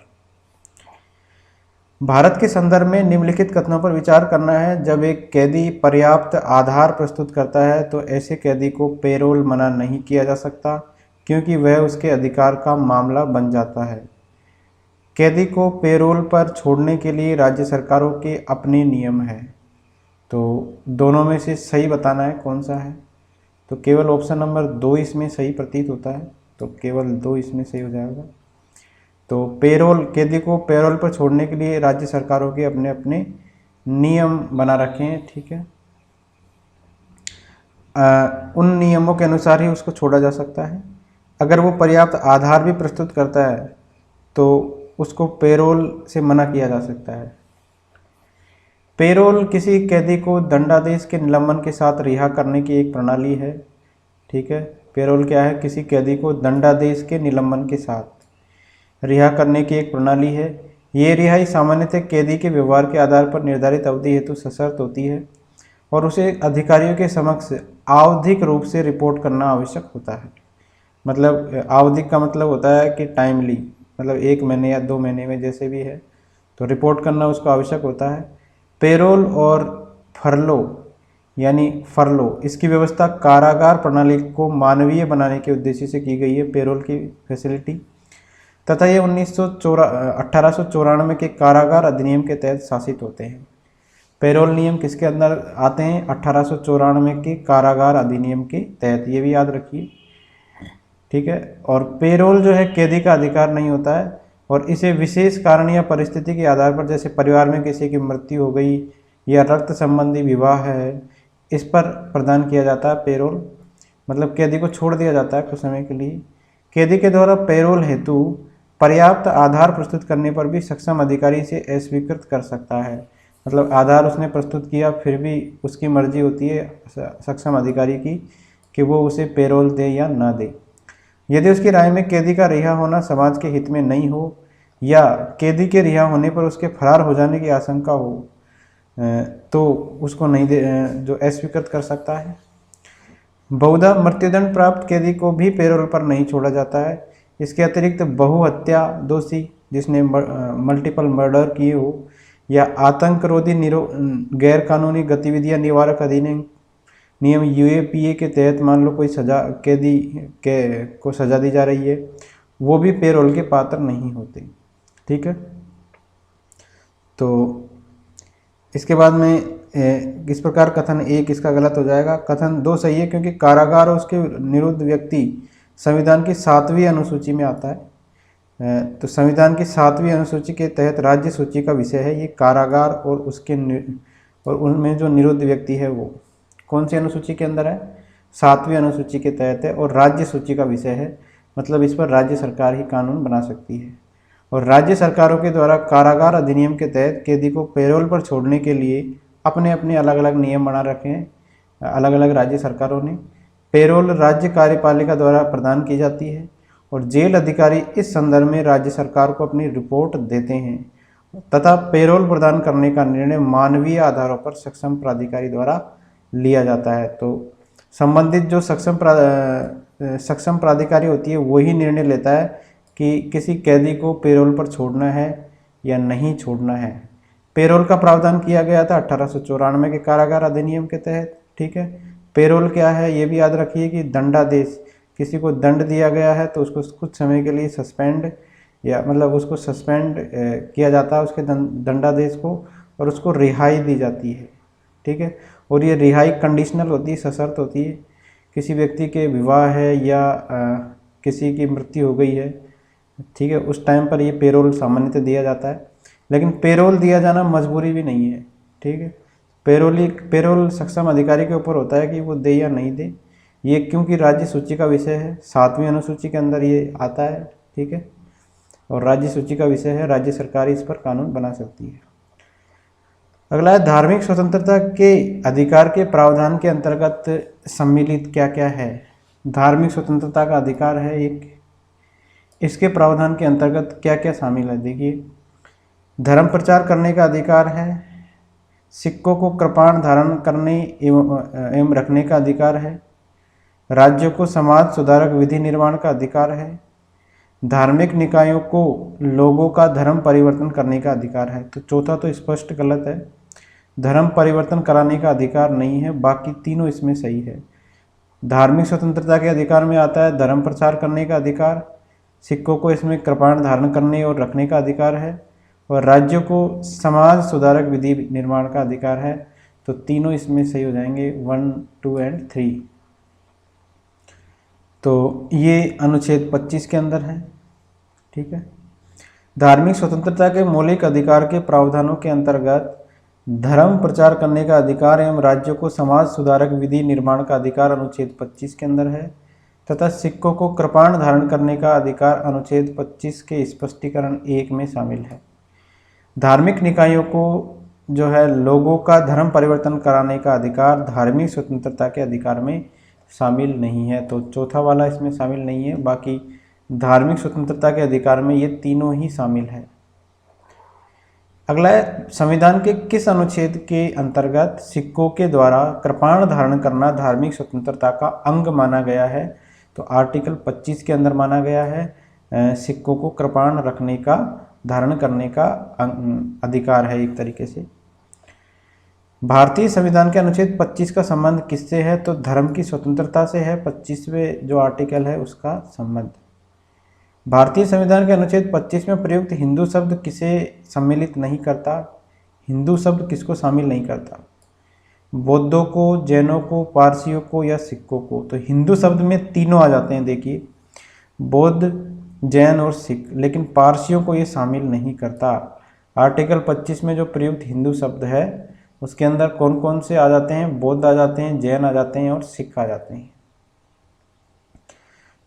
भारत के संदर्भ में निम्नलिखित कथनों पर विचार करना है। जब एक कैदी पर्याप्त आधार प्रस्तुत करता है तो ऐसे कैदी को पेरोल मना नहीं किया जा सकता, क्योंकि वह उसके अधिकार का मामला बन जाता है। कैदी को पेरोल पर छोड़ने के लिए राज्य सरकारों के अपने नियम हैं। तो दोनों में से सही बताना है कौन सा है, तो केवल ऑप्शन नंबर 2 इसमें सही प्रतीत होता है, तो केवल 2 इसमें सही हो जाएगा। तो कैदी को पेरोल पर छोड़ने के लिए राज्य सरकारों के अपने अपने नियम बना रखे हैं। ठीक है, उन नियमों के अनुसार ही उसको छोड़ा जा सकता है। अगर वो पर्याप्त आधार भी प्रस्तुत करता है तो उसको पेरोल से मना किया जा सकता है। पेरोल किसी कैदी को दंडादेश के निलंबन के साथ रिहा करने की एक प्रणाली है। ठीक है, पेरोल क्या है? किसी कैदी को दंडादेश के निलंबन के साथ रिहा करने की एक प्रणाली है। ये रिहाई सामान्यतः कैदी के व्यवहार के आधार पर निर्धारित अवधि हेतु सशर्त होती है और उसे अधिकारियों के समक्ष आवधिक रूप से रिपोर्ट करना आवश्यक होता है। मतलब आवधिक का मतलब होता है कि टाइमली, मतलब 1 महीने या 2 महीने में जैसे भी है तो रिपोर्ट करना उसको आवश्यक होता है। पेरोल और फरलो इसकी व्यवस्था कारागार प्रणाली को मानवीय बनाने के उद्देश्य से की गई है, पेरोल की फैसिलिटी, तथा ये 1894 के कारागार अधिनियम के तहत शासित होते हैं। पेरोल नियम किसके अंदर आते हैं? 1894 के कारागार अधिनियम के तहत, ये भी याद रखिए। ठीक है, और पेरोल जो है कैदी का अधिकार नहीं होता है और इसे विशेष कारण या परिस्थिति के आधार पर, जैसे परिवार में किसी की मृत्यु हो गई या रक्त संबंधी विवाह है, इस पर प्रदान किया जाता है पेरोल। मतलब कैदी को छोड़ दिया जाता है कुछ समय के लिए। कैदी के द्वारा पेरोल हेतु पर्याप्त आधार प्रस्तुत करने पर भी सक्षम अधिकारी इसे अस्वीकृत कर सकता है। मतलब आधार उसने प्रस्तुत किया फिर भी उसकी मर्जी होती है सक्षम अधिकारी की कि वो उसे पेरोल दे या ना दे। यदि उसकी राय में कैदी का रिहा होना समाज के हित में नहीं हो या कैदी के रिहा होने पर उसके फरार हो जाने की आशंका हो तो उसको नहीं दे, जो अस्वीकृत कर सकता है। बहुधा मृत्युदंड प्राप्त कैदी को भी पेरोल पर नहीं छोड़ा जाता है। इसके अतिरिक्त बहुहत्या दोषी जिसने मल्टीपल मर्डर किए हो या आतंकरोधी गैर कानूनी गतिविधियां निवारक अधिनियम UAPA के तहत मान लो कोई कैदी को सजा दी जा रही है, वो भी पेरोल के पात्र नहीं होते। ठीक है, तो इसके बाद में इस प्रकार कथन 1 इसका गलत हो जाएगा। कथन 2 सही है, क्योंकि कारागार और उसके निरुद्ध व्यक्ति संविधान की 7वीं अनुसूची में आता है। तो संविधान की 7वीं अनुसूची के तहत राज्य सूची का विषय है ये कारागार और उनमें जो निरुद्ध व्यक्ति है वो कौन सी अनुसूची के अंदर है? 7वीं अनुसूची के तहत है और राज्य सूची का विषय है। मतलब इस पर राज्य सरकार ही कानून बना सकती है और राज्य सरकारों के द्वारा कारागार अधिनियम के तहत कैदी को पेरोल पर छोड़ने के लिए अपने अपने अलग अलग नियम बना रखे हैं अलग अलग राज्य सरकारों ने। पेरोल राज्य कार्यपालिका द्वारा प्रदान की जाती है और जेल अधिकारी इस संदर्भ में राज्य सरकार को अपनी रिपोर्ट देते हैं तथा पेरोल प्रदान करने का निर्णय मानवीय आधारों पर सक्षम प्राधिकारी द्वारा लिया जाता है। तो संबंधित जो सक्षम प्राधिकारी होती है वही निर्णय लेता है कि किसी कैदी को पेरोल पर छोड़ना है या नहीं छोड़ना है। पेरोल का प्रावधान किया गया था 1894 के कारागार अधिनियम के तहत। ठीक है, पेरोल क्या है ये भी याद रखिए कि दंडादेश, किसी को दंड दिया गया है तो उसको कुछ समय के लिए सस्पेंड या मतलब उसको सस्पेंड किया जाता है उसके दंडादेश को और उसको रिहाई दी जाती है। ठीक है, और ये रिहाई कंडीशनल होती है, सशर्त होती है। किसी व्यक्ति के विवाह है या किसी की मृत्यु हो गई है ठीक है, उस टाइम पर ये पेरोल सामान्यतः दिया जाता है, लेकिन पेरोल दिया जाना मजबूरी भी नहीं है। ठीक है, पेरोल सक्षम अधिकारी के ऊपर होता है कि वो दे या नहीं दे, ये क्योंकि राज्य सूची का विषय है, 7वीं अनुसूची के अंदर ये आता है। ठीक है, और राज्य सूची का विषय है, राज्य सरकार इस पर कानून बना सकती है। अगला है धार्मिक स्वतंत्रता के अधिकार के प्रावधान के अंतर्गत सम्मिलित क्या क्या है। धार्मिक स्वतंत्रता का अधिकार है एक, इसके प्रावधान के अंतर्गत क्या क्या शामिल है देखिए। धर्म प्रचार करने का अधिकार है, सिक्कों को कृपाण धारण करने एवं रखने का अधिकार है, राज्यों को समाज सुधारक विधि निर्माण का अधिकार है, धार्मिक निकायों को लोगों का धर्म परिवर्तन करने का अधिकार है। तो चौथा तो स्पष्ट गलत है, धर्म परिवर्तन कराने का अधिकार नहीं है, बाकी तीनों इसमें सही है। धार्मिक स्वतंत्रता के अधिकार में आता है धर्म प्रचार करने का अधिकार, सिक्कों को इसमें कृपाण धारण करने और रखने का अधिकार है, और राज्यों को समाज सुधारक विधि निर्माण का अधिकार है। तो तीनों इसमें सही हो जाएंगे, 1, 2 एंड 3। तो ये अनुच्छेद 25 के अंदर है। ठीक है, धार्मिक स्वतंत्रता के मौलिक अधिकार के प्रावधानों के अंतर्गत धर्म प्रचार करने का अधिकार एवं राज्यों को समाज सुधारक विधि निर्माण का अधिकार अनुच्छेद 25 के अंदर है, तथा सिक्कों को कृपाण धारण करने का अधिकार अनुच्छेद 25 के स्पष्टीकरण 1 में शामिल है। धार्मिक निकायों को जो है लोगों का धर्म परिवर्तन कराने का अधिकार धार्मिक स्वतंत्रता के अधिकार में शामिल नहीं है। तो चौथा वाला इसमें शामिल नहीं है, बाकी धार्मिक स्वतंत्रता के अधिकार में ये तीनों ही शामिल है। अगला है संविधान के किस अनुच्छेद के अंतर्गत सिक्कों के द्वारा कृपाण धारण करना धार्मिक स्वतंत्रता का अंग माना गया है। तो आर्टिकल 25 के अंदर माना गया है, सिक्कों को कृपाण रखने का धारण करने का अधिकार है एक तरीके से। भारतीय संविधान के अनुच्छेद 25 का संबंध किससे है। तो धर्म की स्वतंत्रता से है, 25वें जो आर्टिकल है उसका संबंध। भारतीय संविधान के अनुच्छेद 25 में प्रयुक्त हिंदू शब्द किसे सम्मिलित नहीं करता। हिंदू शब्द किसको शामिल नहीं करता, बौद्धों को, जैनों को, पारसियों को या सिखों को। तो हिंदू शब्द में तीनों आ जाते हैं देखिए, बौद्ध, जैन और सिख, लेकिन पारसियों को ये शामिल नहीं करता। आर्टिकल 25 में जो प्रयुक्त हिंदू शब्द है उसके अंदर कौन कौन से आ जाते हैं, बौद्ध आ जाते हैं, जैन आ जाते हैं और सिख आ जाते हैं।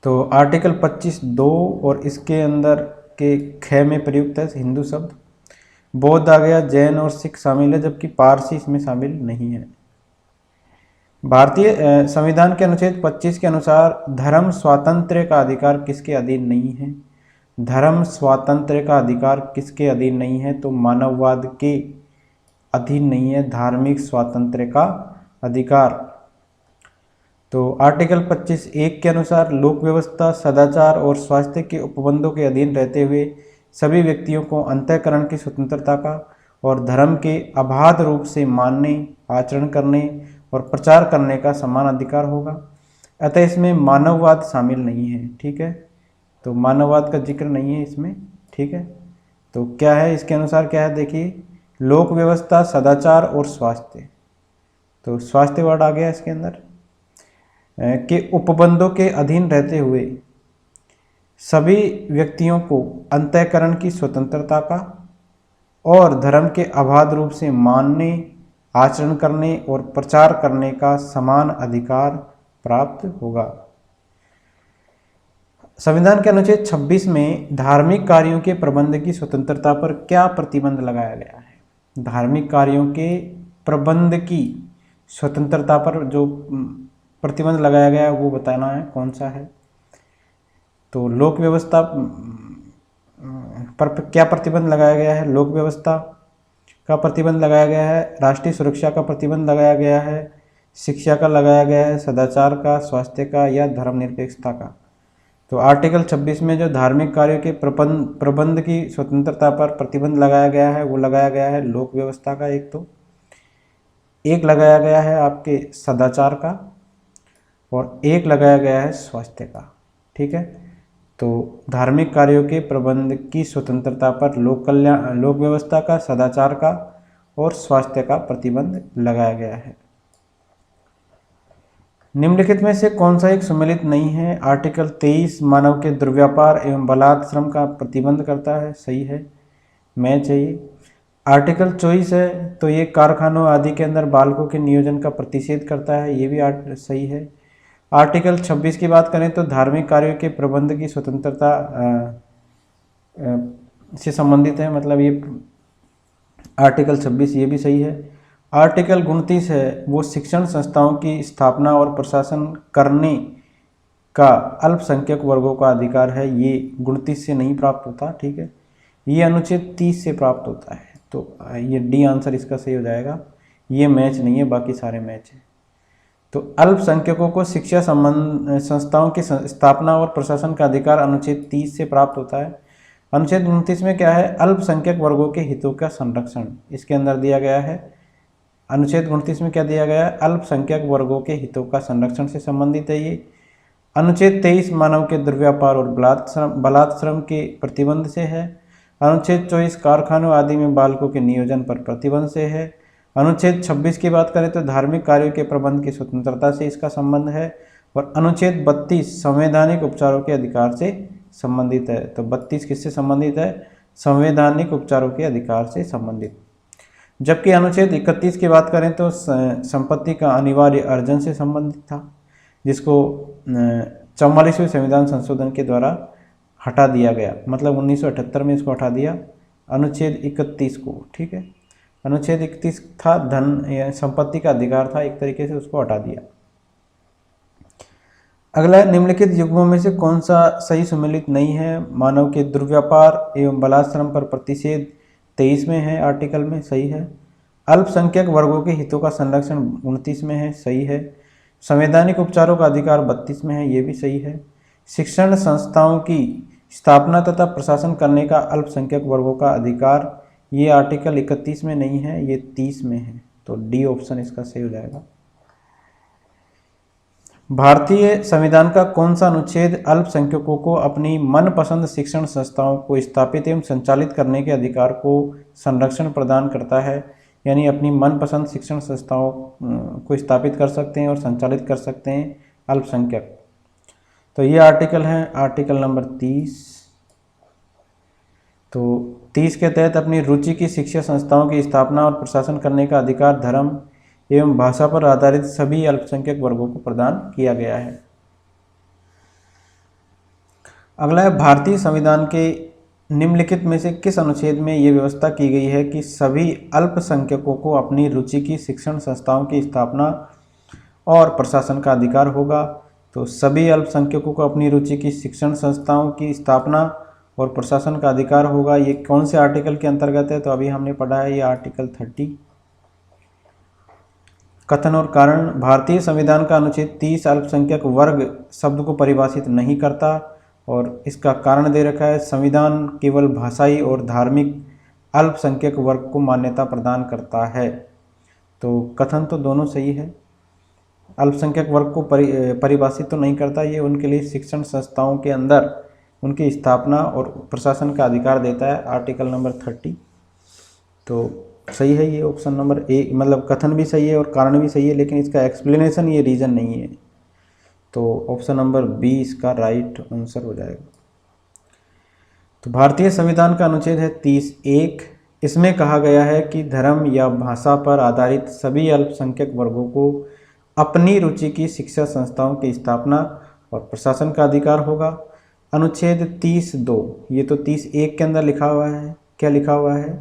तो आर्टिकल 25(2) और इसके अंदर के ख में प्रयुक्त है हिंदू शब्द, बौद्ध आ गया, जैन और सिख शामिल है, जबकि पारसी इसमें शामिल नहीं है। भारतीय संविधान के अनुच्छेद 25 के अनुसार धर्म स्वातंत्र्य का अधिकार किसके अधीन नहीं है। धर्म स्वातंत्र्य का अधिकार किसके अधीन नहीं है। तो मानववाद के अधीन नहीं है धार्मिक स्वातंत्र्य का अधिकार। तो आर्टिकल 25(1) के अनुसार लोक व्यवस्था, सदाचार और स्वास्थ्य के उपबंधों के अधीन रहते हुए सभी व्यक्तियों को अंतःकरण की स्वतंत्रता का और धर्म के अबाध रूप से मानने, आचरण करने और प्रचार करने का समान अधिकार होगा। अतः इसमें मानववाद शामिल नहीं है। ठीक है, तो मानववाद का जिक्र नहीं है इसमें। ठीक है, तो क्या है इसके अनुसार, क्या है देखिए, लोक व्यवस्था, सदाचार और स्वास्थ्य। तो स्वास्थ्य वर्ड आ गया इसके अंदर, के उपबंधों के अधीन रहते हुए सभी व्यक्तियों को अंतःकरण की स्वतंत्रता का और धर्म के अबाध रूप से मानने, आचरण करने और प्रचार करने का समान अधिकार प्राप्त होगा। संविधान के अनुच्छेद 26 में धार्मिक कार्यों के प्रबंध की स्वतंत्रता पर क्या प्रतिबंध लगाया गया है। धार्मिक कार्यों के प्रबंध की स्वतंत्रता पर जो प्रतिबंध लगाया गया है वो बताना है कौन सा है। तो लोक व्यवस्था पर क्या प्रतिबंध लगाया गया है, लोक व्यवस्था का प्रतिबंध लगाया गया है, राष्ट्रीय सुरक्षा का प्रतिबंध लगाया गया है, शिक्षा का लगाया गया है, सदाचार का, स्वास्थ्य का या धर्मनिरपेक्षता का। तो आर्टिकल 26 में जो धार्मिक कार्यों के प्रबंध की स्वतंत्रता पर प्रतिबंध लगाया गया है वो लगाया गया है लोक व्यवस्था का, एक लगाया गया है आपके सदाचार का और एक लगाया गया है स्वास्थ्य का। ठीक है, तो धार्मिक कार्यों के प्रबंध की स्वतंत्रता पर लोक व्यवस्था का, सदाचार का और स्वास्थ्य का प्रतिबंध लगाया गया है। निम्नलिखित में से कौन सा एक सम्मिलित नहीं है? आर्टिकल 23 मानव के दुर्व्यापार एवं बलात् श्रम का प्रतिबंध करता है, सही है, मैच है ये। आर्टिकल 24 है तो ये कारखानों आदि के अंदर बालकों के नियोजन का प्रतिषेध करता है, ये भी सही है। आर्टिकल 26 की बात करें तो धार्मिक कार्यों के प्रबंध की स्वतंत्रता से संबंधित है, मतलब ये आर्टिकल 26 ये भी सही है। आर्टिकल 29 है वो शिक्षण संस्थाओं की स्थापना और प्रशासन करने का अल्पसंख्यक वर्गों का अधिकार है, ये 29 से नहीं प्राप्त होता, ठीक है। ये अनुच्छेद 30 से प्राप्त होता है, तो ये डी आंसर इसका सही हो जाएगा। ये मैच नहीं है, बाकी सारे मैच हैं। तो अल्पसंख्यकों को शिक्षा संबंध संस्थाओं की स्थापना और प्रशासन का अधिकार अनुच्छेद 30 से प्राप्त होता है। अनुच्छेद 29 में क्या है? अल्पसंख्यक वर्गों के हितों का संरक्षण इसके अंदर दिया गया है। अनुच्छेद 29 में क्या दिया गया है? अल्पसंख्यक वर्गों के हितों का संरक्षण से संबंधित है ये। अनुच्छेद 23 मानव के दुर्व्यापार और बलात् श्रम के प्रतिबंध से है। अनुच्छेद 24 कारखानों आदि में बालकों के नियोजन पर प्रतिबंध से है। अनुच्छेद 26 की बात करें तो धार्मिक कार्यों के प्रबंध की स्वतंत्रता से इसका संबंध है। और अनुच्छेद 32 संवैधानिक उपचारों के अधिकार से संबंधित है। तो 32 किससे संबंधित है? संवैधानिक उपचारों के अधिकार से संबंधित। जबकि अनुच्छेद 31 की बात करें तो संपत्ति का अनिवार्य अर्जन से संबंधित था, जिसको 44वें संविधान संशोधन के द्वारा हटा दिया गया, मतलब 1978 में इसको हटा दिया अनुच्छेद 31 को, ठीक है। अनुच्छेद 31 था धन या संपत्ति का अधिकार था, एक तरीके से उसको हटा दिया। अगला निम्नलिखित युग्मों में से कौन सा सही सम्मिलित नहीं है? मानव के दुर्व्यापार एवं बलात् श्रम पर प्रतिषेध 23 में है, आर्टिकल में, सही है। अल्पसंख्यक वर्गों के हितों का संरक्षण 29 में है, सही है। संवैधानिक उपचारों का अधिकार 32 में है, ये भी सही है। शिक्षण संस्थाओं की स्थापना तथा प्रशासन करने का अल्पसंख्यक वर्गों का अधिकार, ये आर्टिकल 31 में नहीं है, ये 30 में है, तो डी ऑप्शन इसका सही हो जाएगा। भारतीय संविधान का कौन सा अनुच्छेद अल्पसंख्यकों को अपनी मनपसंद शिक्षण संस्थाओं को स्थापित एवं संचालित करने के अधिकार को संरक्षण प्रदान करता है? यानी अपनी मनपसंद शिक्षण संस्थाओं को स्थापित कर सकते हैं और संचालित कर सकते हैं अल्पसंख्यक। तो ये आर्टिकल है आर्टिकल नंबर 30। तो 30 के तहत अपनी रुचि की शिक्षा संस्थाओं की स्थापना और प्रशासन करने का अधिकार धर्म एवं भाषा पर आधारित सभी अल्पसंख्यक वर्गों को प्रदान किया गया है। अगला है भारतीय संविधान के निम्नलिखित में से किस अनुच्छेद में ये व्यवस्था की गई है कि सभी अल्पसंख्यकों को अपनी रुचि की शिक्षण संस्थाओं की स्थापना और प्रशासन का अधिकार होगा? तो सभी अल्पसंख्यकों को अपनी रुचि की शिक्षण संस्थाओं की स्थापना और प्रशासन का अधिकार होगा। ये कौन से आर्टिकल के अंतर्गत है? तो अभी हमने पढ़ा है ये आर्टिकल 30। कथन और कारण। भारतीय संविधान का अनुच्छेद 30 अल्पसंख्यक वर्ग शब्द को परिभाषित नहीं करता और इसका कारण दे रखा है संविधान केवल भाषाई और धार्मिक अल्पसंख्यक वर्ग को मान्यता प्रदान करता है। तो कथन तो दोनों सही है, अल्पसंख्यक वर्ग को परिभाषित तो नहीं करता, ये उनके लिए शिक्षण संस्थाओं के अंदर उनकी स्थापना और प्रशासन का अधिकार देता है, आर्टिकल नंबर 30। तो सही है ये ऑप्शन नंबर ए, मतलब कथन भी सही है और कारण भी सही है, लेकिन इसका एक्सप्लेनेशन ये रीज़न नहीं है। तो ऑप्शन नंबर बी इसका राइट आंसर हो जाएगा। तो भारतीय संविधान का अनुच्छेद है 30(1). इसमें कहा गया है कि धर्म या भाषा पर आधारित सभी अल्पसंख्यक वर्गों को अपनी रुचि की शिक्षा संस्थाओं की स्थापना और प्रशासन का अधिकार होगा। अनुच्छेद 30(2), ये तो 30(1) के अंदर लिखा हुआ है, क्या लिखा हुआ है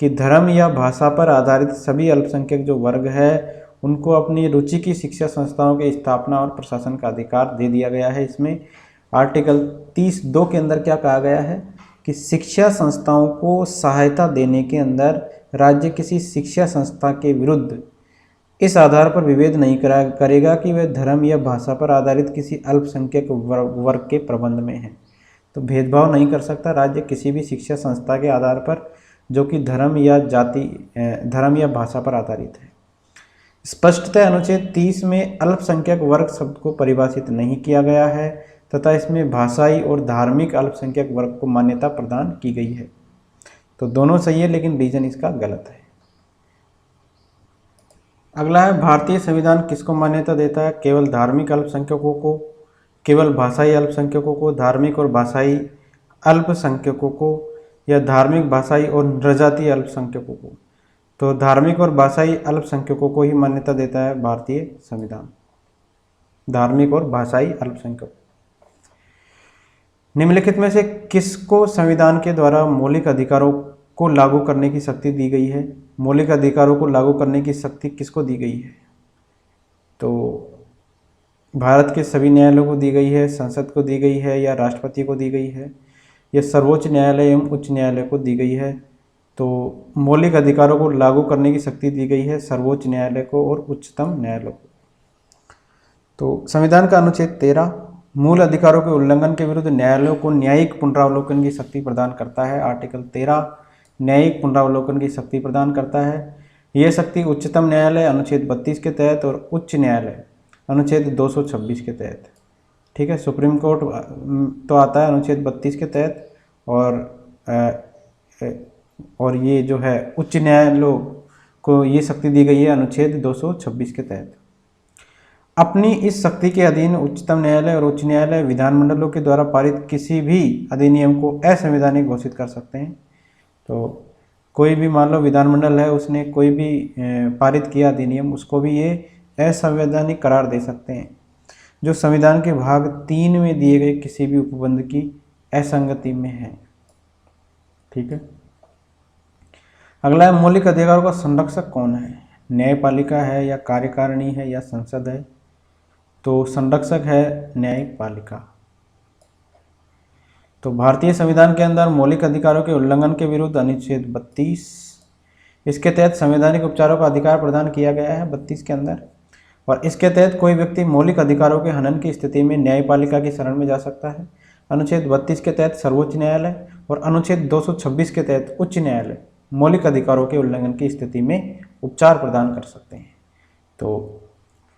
कि धर्म या भाषा पर आधारित सभी अल्पसंख्यक जो वर्ग है उनको अपनी रुचि की शिक्षा संस्थाओं की स्थापना और प्रशासन का अधिकार दे दिया गया है। इसमें आर्टिकल 30(2) के अंदर क्या कहा गया है कि शिक्षा संस्थाओं को सहायता देने के अंदर राज्य किसी शिक्षा संस्था के विरुद्ध इस आधार पर विभेद नहीं करेगा कि वह धर्म या भाषा पर आधारित किसी अल्पसंख्यक वर्ग के प्रबंध में है। तो भेदभाव नहीं कर सकता राज्य किसी भी शिक्षा संस्था के आधार पर जो कि धर्म या भाषा पर आधारित है। स्पष्टतः अनुच्छेद 30 में अल्पसंख्यक वर्ग शब्द को परिभाषित नहीं किया गया है तथा इसमें भाषाई और धार्मिक अल्पसंख्यक वर्ग को मान्यता प्रदान की गई है। तो दोनों सही है, लेकिन रीजन इसका गलत है। अगला है, भारतीय संविधान किसको मान्यता देता है? केवल धार्मिक अल्पसंख्यकों को, केवल भाषाई अल्पसंख्यकों को, धार्मिक और भाषाई अल्पसंख्यकों को, या धार्मिक भाषाई और नृजातीय अल्पसंख्यकों को? तो धार्मिक और भाषाई अल्पसंख्यकों को ही मान्यता देता है भारतीय संविधान, धार्मिक और भाषाई अल्पसंख्यक। निम्नलिखित में से किसको संविधान के द्वारा मौलिक अधिकारों को लागू करने की शक्ति दी गई है? मौलिक अधिकारों को लागू करने की शक्ति किसको दी गई है? तो भारत के सभी न्यायालयों को दी गई है, संसद को दी गई है, या राष्ट्रपति को दी गई है, या सर्वोच्च न्यायालय एवं उच्च न्यायालय को दी गई है? तो मौलिक अधिकारों को लागू करने की शक्ति दी गई है सर्वोच्च न्यायालय को और उच्चतम न्यायालय को। तो संविधान का अनुच्छेद 13 मूल अधिकारों के उल्लंघन के विरुद्ध न्यायालयों को न्यायिक पुनरावलोकन की शक्ति प्रदान करता है। आर्टिकल 13 न्यायिक पुनरावलोकन की शक्ति प्रदान करता है। यह शक्ति उच्चतम न्यायालय अनुच्छेद 32 के तहत और उच्च न्यायालय अनुच्छेद 226 के तहत, ठीक है। सुप्रीम कोर्ट तो आता है अनुच्छेद 32 के तहत, और ये जो है उच्च न्यायालयों को ये शक्ति दी गई है अनुच्छेद 226 के तहत। अपनी इस शक्ति के अधीन उच्चतम न्यायालय और उच्च न्यायालय विधानमंडलों के द्वारा पारित किसी भी अधिनियम को असंवैधानिक घोषित कर सकते हैं। तो कोई भी मान लो विधानमंडल है, उसने कोई भी पारित किया अधिनियम, उसको भी ये असंवैधानिक करार दे सकते हैं जो संविधान के भाग 3 में दिए गए किसी भी उपबंध की असंगति में है, ठीक है। अगला है, मौलिक अधिकारों का संरक्षक कौन है? न्यायपालिका है, या कार्यकारिणी है, या संसद है? तो संरक्षक है न्यायपालिका। तो भारतीय संविधान के अंदर मौलिक अधिकारों के उल्लंघन के विरुद्ध अनुच्छेद 32, इसके तहत संवैधानिक उपचारों का अधिकार प्रदान किया गया है 32 के अंदर, और इसके तहत कोई व्यक्ति मौलिक अधिकारों के हनन की स्थिति में न्यायपालिका की शरण में जा सकता है। अनुच्छेद 32 के तहत सर्वोच्च न्यायालय और अनुच्छेद 226 के तहत उच्च न्यायालय मौलिक अधिकारों के उल्लंघन की स्थिति में उपचार प्रदान कर सकते हैं। तो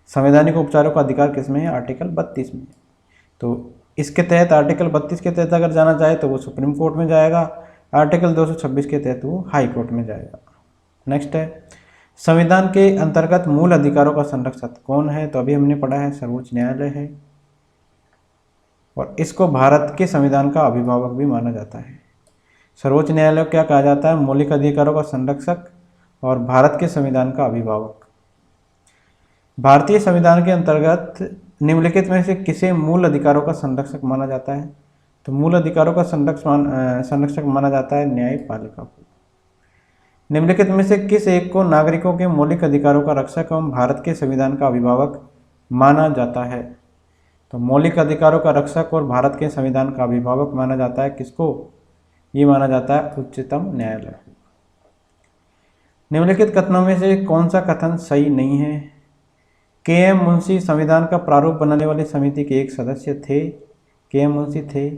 संवैधानिक उपचारों का अधिकार किसमें है? आर्टिकल 32 में। तो इसके तहत आर्टिकल 32 के तहत अगर जाना चाहे तो वो सुप्रीम कोर्ट में जाएगा, आर्टिकल 226 के तहत वो हाई कोर्ट में जाएगा। नेक्स्ट है, संविधान के अंतर्गत मूल अधिकारों का संरक्षक कौन है? तो अभी हमने पढ़ा है सर्वोच्च न्यायालय है, और इसको भारत के संविधान का अभिभावक भी माना जाता है। सर्वोच्च न्यायालय को क्या कहा जाता है? मौलिक अधिकारों का संरक्षक और भारत के संविधान का अभिभावक। भारतीय संविधान के अंतर्गत निम्नलिखित में से किसे मूल अधिकारों का संरक्षक माना जाता है? तो मूल अधिकारों का संरक्षक माना जाता है न्यायपालिका को। निम्नलिखित में से किस एक को नागरिकों के मौलिक अधिकारों का रक्षक एवं भारत के संविधान का अभिभावक माना जाता है? तो मौलिक अधिकारों का रक्षक और भारत के संविधान का अभिभावक माना जाता है किसको? ये माना जाता है उच्चतम न्यायालय। निम्नलिखित कथनों में से कौन सा कथन सही नहीं है? के.एम. मुंशी संविधान का प्रारूप बनाने वाली समिति के एक सदस्य थे। के.एम. मुंशी थे।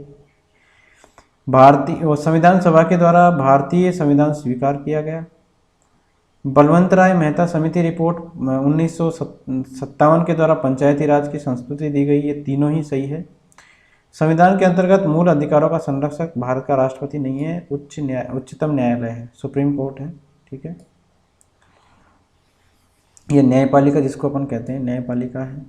भारतीय संविधान सभा के द्वारा भारतीय संविधान स्वीकार किया गया। बलवंत राय मेहता समिति रिपोर्ट 1957 के द्वारा पंचायती राज की संस्कृति दी गई। ये तीनों ही सही है। संविधान के अंतर्गत मूल अधिकारों का संरक्षक भारत का राष्ट्रपति नहीं है, उच्चतम न्यायालय है, सुप्रीम कोर्ट है, ठीक है। ये न्यायपालिका जिसको अपन कहते हैं न्यायपालिका है।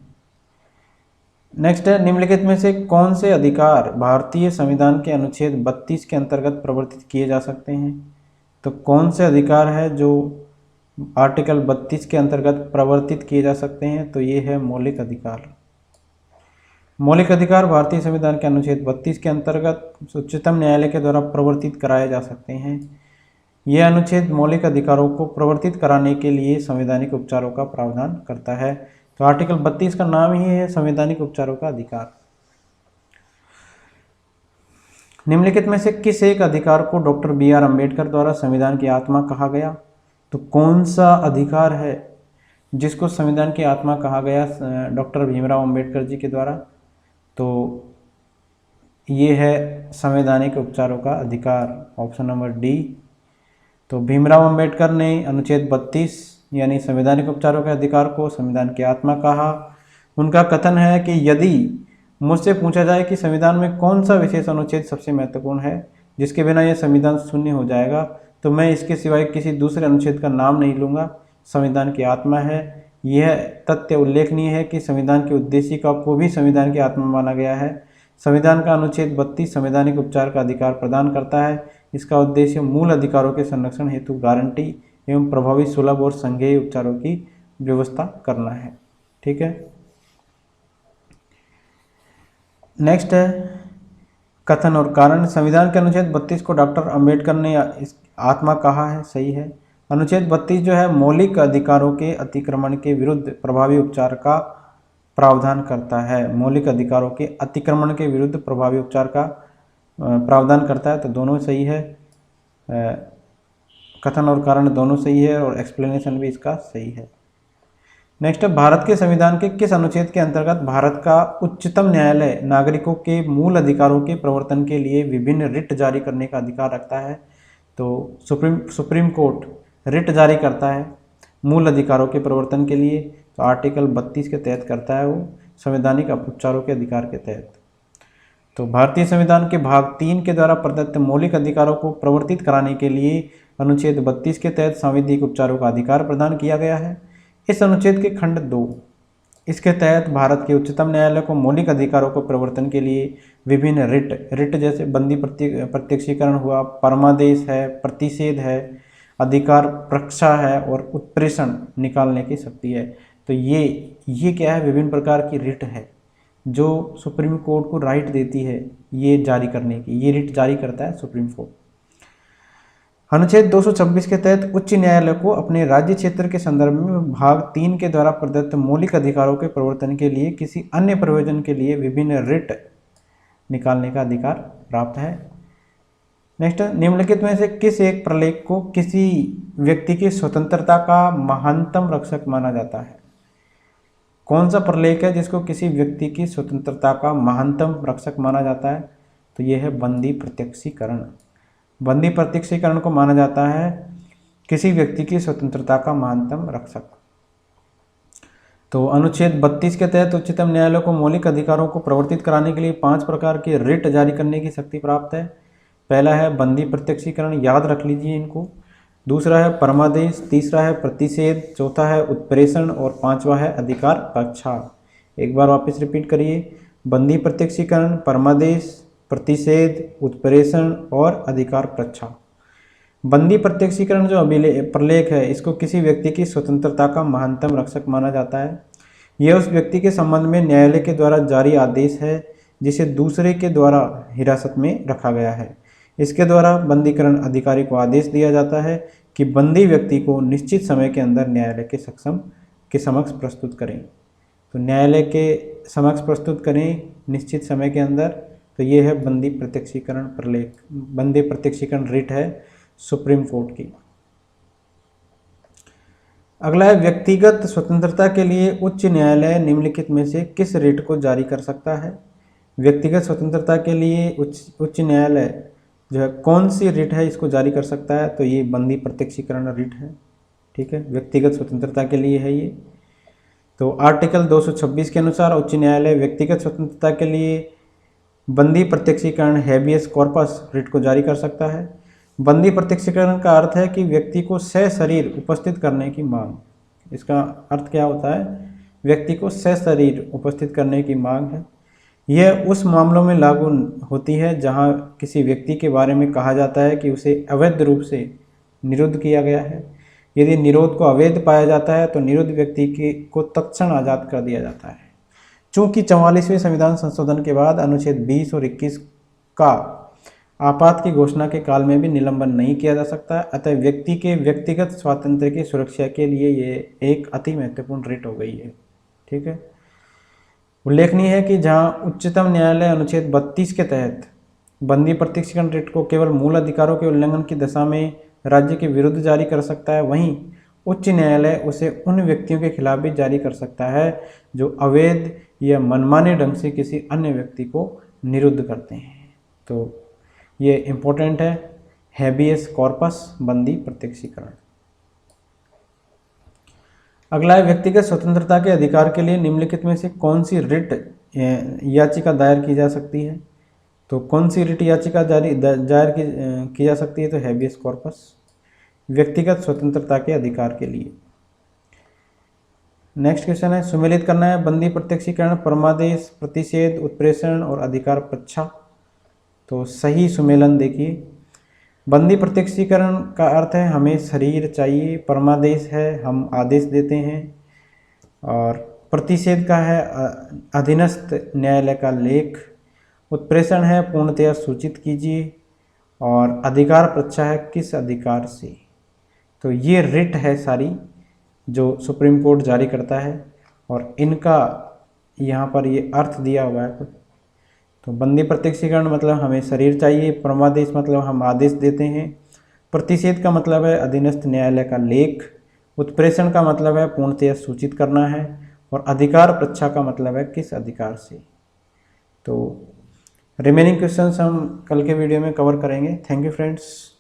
नेक्स्ट है, निम्नलिखित में से कौन से अधिकार भारतीय संविधान के अनुच्छेद 32 के अंतर्गत प्रवर्तित किए जा सकते हैं? तो कौन से अधिकार है जो आर्टिकल 32 के अंतर्गत प्रवर्तित किए जा सकते हैं? तो ये है मौलिक अधिकार। मौलिक अधिकार भारतीय संविधान के अनुच्छेद 32 के अंतर्गत उच्चतम न्यायालय के द्वारा प्रवर्तित कराए जा सकते हैं। यह अनुच्छेद मौलिक अधिकारों को प्रवर्तित कराने के लिए संवैधानिक उपचारों का प्रावधान करता है। तो आर्टिकल 32 का नाम ही है संवैधानिक उपचारों का अधिकार। निम्नलिखित में से किस एक अधिकार को डॉक्टर बी.आर. अम्बेडकर द्वारा संविधान की आत्मा कहा गया? तो कौन सा अधिकार है जिसको संविधान की आत्मा कहा गया डॉक्टर भीमराव अम्बेडकर जी के द्वारा? तो ये है संवैधानिक उपचारों का अधिकार, ऑप्शन नंबर डी। तो भीमराव अम्बेडकर ने अनुच्छेद 32 यानी संवैधानिक उपचारों के अधिकार को संविधान की आत्मा कहा। उनका कथन है कि यदि मुझसे पूछा जाए कि संविधान में कौन सा विशेष अनुच्छेद सबसे महत्वपूर्ण है जिसके बिना यह संविधान शून्य हो जाएगा, तो मैं इसके सिवाय किसी दूसरे अनुच्छेद का नाम नहीं लूँगा। संविधान की आत्मा है, यह तथ्य उल्लेखनीय है कि संविधान की उद्देशिका को भी संविधान की आत्मा माना गया है। संविधान का अनुच्छेद 32 संवैधानिक उपचार का अधिकार प्रदान करता है। इसका उद्देश्य मूल अधिकारों के संरक्षण हेतु गारंटी एवं प्रभावी, सुलभ और संज्ञेय उपचारों की व्यवस्था करना है। ठीक है, नेक्स्ट है कथन और कारण। संविधान के अनुच्छेद 32 को डॉक्टर अंबेडकर ने आत्मा कहा है, सही है। अनुच्छेद 32 जो है मौलिक अधिकारों के अतिक्रमण के विरुद्ध प्रभावी उपचार का प्रावधान करता है। मौलिक अधिकारों के अतिक्रमण के विरुद्ध प्रभावी उपचार का प्रावधान करता है, तो दोनों सही है। कथन और कारण दोनों सही है और एक्सप्लेनेशन भी इसका सही है। नेक्स्ट है भारत के संविधान के किस अनुच्छेद के अंतर्गत भारत का उच्चतम न्यायालय नागरिकों के मूल अधिकारों के प्रवर्तन के लिए विभिन्न रिट जारी करने का अधिकार रखता है। तो सुप्रीम कोर्ट रिट जारी करता है मूल अधिकारों के प्रवर्तन के लिए, तो आर्टिकल 32 के तहत करता है वो, संवैधानिक उपचारों के अधिकार के तहत। तो भारतीय संविधान के भाग 3 के द्वारा प्रदत्त मौलिक अधिकारों को प्रवर्तित कराने के लिए अनुच्छेद 32 के तहत सांविधिक उपचारों का अधिकार प्रदान किया गया है। इस अनुच्छेद के खंड 2 इसके तहत भारत के उच्चतम न्यायालय को मौलिक अधिकारों को प्रवर्तन के लिए विभिन्न रिट जैसे बंदी प्रत्यक्षीकरण हुआ, परमादेश है, प्रतिषेध है, अधिकार प्रक्षा है और उत्प्रेषण निकालने की शक्ति है। तो ये क्या है, विभिन्न प्रकार की रिट है जो सुप्रीम कोर्ट को राइट देती है ये जारी करने की। ये रिट जारी करता है सुप्रीम कोर्ट। अनुच्छेद 226 के तहत उच्च न्यायालय को अपने राज्य क्षेत्र के संदर्भ में भाग 3 के द्वारा प्रदत्त मौलिक अधिकारों के प्रवर्तन के लिए किसी अन्य प्रयोजन के लिए विभिन्न रिट निकालने का अधिकार प्राप्त है। नेक्स्ट, निम्नलिखित में से किस एक प्रलेख को किसी व्यक्ति की स्वतंत्रता का महानतम रक्षक माना जाता है? कौन सा प्रलेख है जिसको किसी व्यक्ति की स्वतंत्रता का महानतम रक्षक माना जाता है? तो यह है बंदी प्रत्यक्षीकरण। बंदी प्रत्यक्षीकरण को माना जाता है किसी व्यक्ति की स्वतंत्रता का महानतम रक्षक। तो अनुच्छेद 32 के तहत उच्चतम न्यायालय को मौलिक अधिकारों को प्रवर्तित कराने के लिए 5 प्रकार की रिट जारी करने की शक्ति प्राप्त है। पहला है बंदी प्रत्यक्षीकरण, याद रख लीजिए इनको। दूसरा है परमादेश, तीसरा है प्रतिषेध, चौथा है उत्प्रेषण और पांचवा है अधिकार प्रक्षा। एक बार वापस रिपीट करिए, बंदी प्रत्यक्षीकरण, परमादेश, प्रतिषेध, उत्प्रेषण और अधिकार प्रक्षा। बंदी प्रत्यक्षीकरण जो प्रलेख है इसको किसी व्यक्ति की स्वतंत्रता का महानतम रक्षक माना जाता है। यह उस व्यक्ति के संबंध में न्यायालय के द्वारा जारी आदेश है जिसे दूसरे के द्वारा हिरासत में रखा गया है। इसके द्वारा बंदीकरण अधिकारी को आदेश दिया जाता है कि बंदी व्यक्ति को निश्चित समय के अंदर न्यायालय के समक्ष प्रस्तुत करें। तो न्यायालय के समक्ष प्रस्तुत करें निश्चित समय के अंदर। तो ये है बंदी प्रत्यक्षीकरण प्रलेख, बंदी प्रत्यक्षीकरण रिट है सुप्रीम कोर्ट की। अगला है व्यक्तिगत स्वतंत्रता के लिए उच्च न्यायालय निम्नलिखित में से किस रिट को जारी कर सकता है? व्यक्तिगत स्वतंत्रता के लिए उच्च न्यायालय जो है कौन सी रिट है इसको जारी कर सकता है? तो ये बंदी प्रत्यक्षीकरण रिट है। ठीक है, व्यक्तिगत स्वतंत्रता के लिए है ये। तो आर्टिकल 226 के अनुसार उच्च न्यायालय व्यक्तिगत स्वतंत्रता के लिए बंदी प्रत्यक्षीकरण हैबियस कॉर्पस रिट को जारी कर सकता है। बंदी प्रत्यक्षीकरण का अर्थ है कि व्यक्ति को सशरीर उपस्थित करने की मांग। इसका अर्थ क्या होता है? व्यक्ति को सशरीर उपस्थित करने की मांग है। यह उस मामलों में लागू होती है जहां किसी व्यक्ति के बारे में कहा जाता है कि उसे अवैध रूप से निरुद्ध किया गया है। यदि निरोध को अवैध पाया जाता है तो निरुद्ध व्यक्ति को तत्क्षण आज़ाद कर दिया जाता है। चूँकि 44वें संविधान संशोधन के बाद अनुच्छेद 20 और 21 का आपात की घोषणा के काल में भी निलंबन नहीं किया जा सकता, अतः व्यक्ति के व्यक्तिगत स्वातंत्र्य की सुरक्षा के लिए ये एक अति महत्वपूर्ण रिट हो गई है। ठीक है, उल्लेखनीय है कि जहां उच्चतम न्यायालय अनुच्छेद 32 के तहत बंदी प्रत्यक्षीकरण रिट को केवल मूल अधिकारों के उल्लंघन की दशा में राज्य के विरुद्ध जारी कर सकता है, वहीं उच्च न्यायालय उसे उन व्यक्तियों के खिलाफ भी जारी कर सकता है जो अवैध या मनमाने ढंग से किसी अन्य व्यक्ति को निरुद्ध करते हैं। तो ये इम्पोर्टेंट है, हैबियस कॉर्पस बंदी प्रत्यक्षीकरण। अगला है व्यक्तिगत स्वतंत्रता के अधिकार के लिए निम्नलिखित में से कौन सी रिट याचिका दायर की जा सकती है? तो कौन सी रिट याचिका दायर की जा सकती है? तो हैबियस कॉर्पस, व्यक्तिगत स्वतंत्रता के अधिकार के लिए। नेक्स्ट क्वेश्चन है, सुमेलित करना है बंदी प्रत्यक्षीकरण, परमादेश, प्रतिषेध, उत्प्रेषण और अधिकार प्रच्छा। तो सही सुमेलन देखिए, बंदी प्रत्यक्षीकरण का अर्थ है हमें शरीर चाहिए, परमादेश है हम आदेश देते हैं, और प्रतिषेध का है अधीनस्थ न्यायालय का लेख, उत्प्रेषण है पूर्णतया सूचित कीजिए, और अधिकार प्रच्छा है किस अधिकार से। तो ये रिट है सारी जो सुप्रीम कोर्ट जारी करता है, और इनका यहाँ पर ये अर्थ दिया हुआ है। तो बंदी प्रत्यक्षीकरण मतलब हमें शरीर चाहिए, परमादेश मतलब हम आदेश देते हैं, प्रतिषेध का मतलब है अधीनस्थ न्यायालय का लेख, उत्प्रेषण का मतलब है पूर्णतया सूचित करना है, और अधिकार प्रच्छा का मतलब है किस अधिकार से। तो रिमेनिंग क्वेश्चंस हम कल के वीडियो में कवर करेंगे। Thank you friends.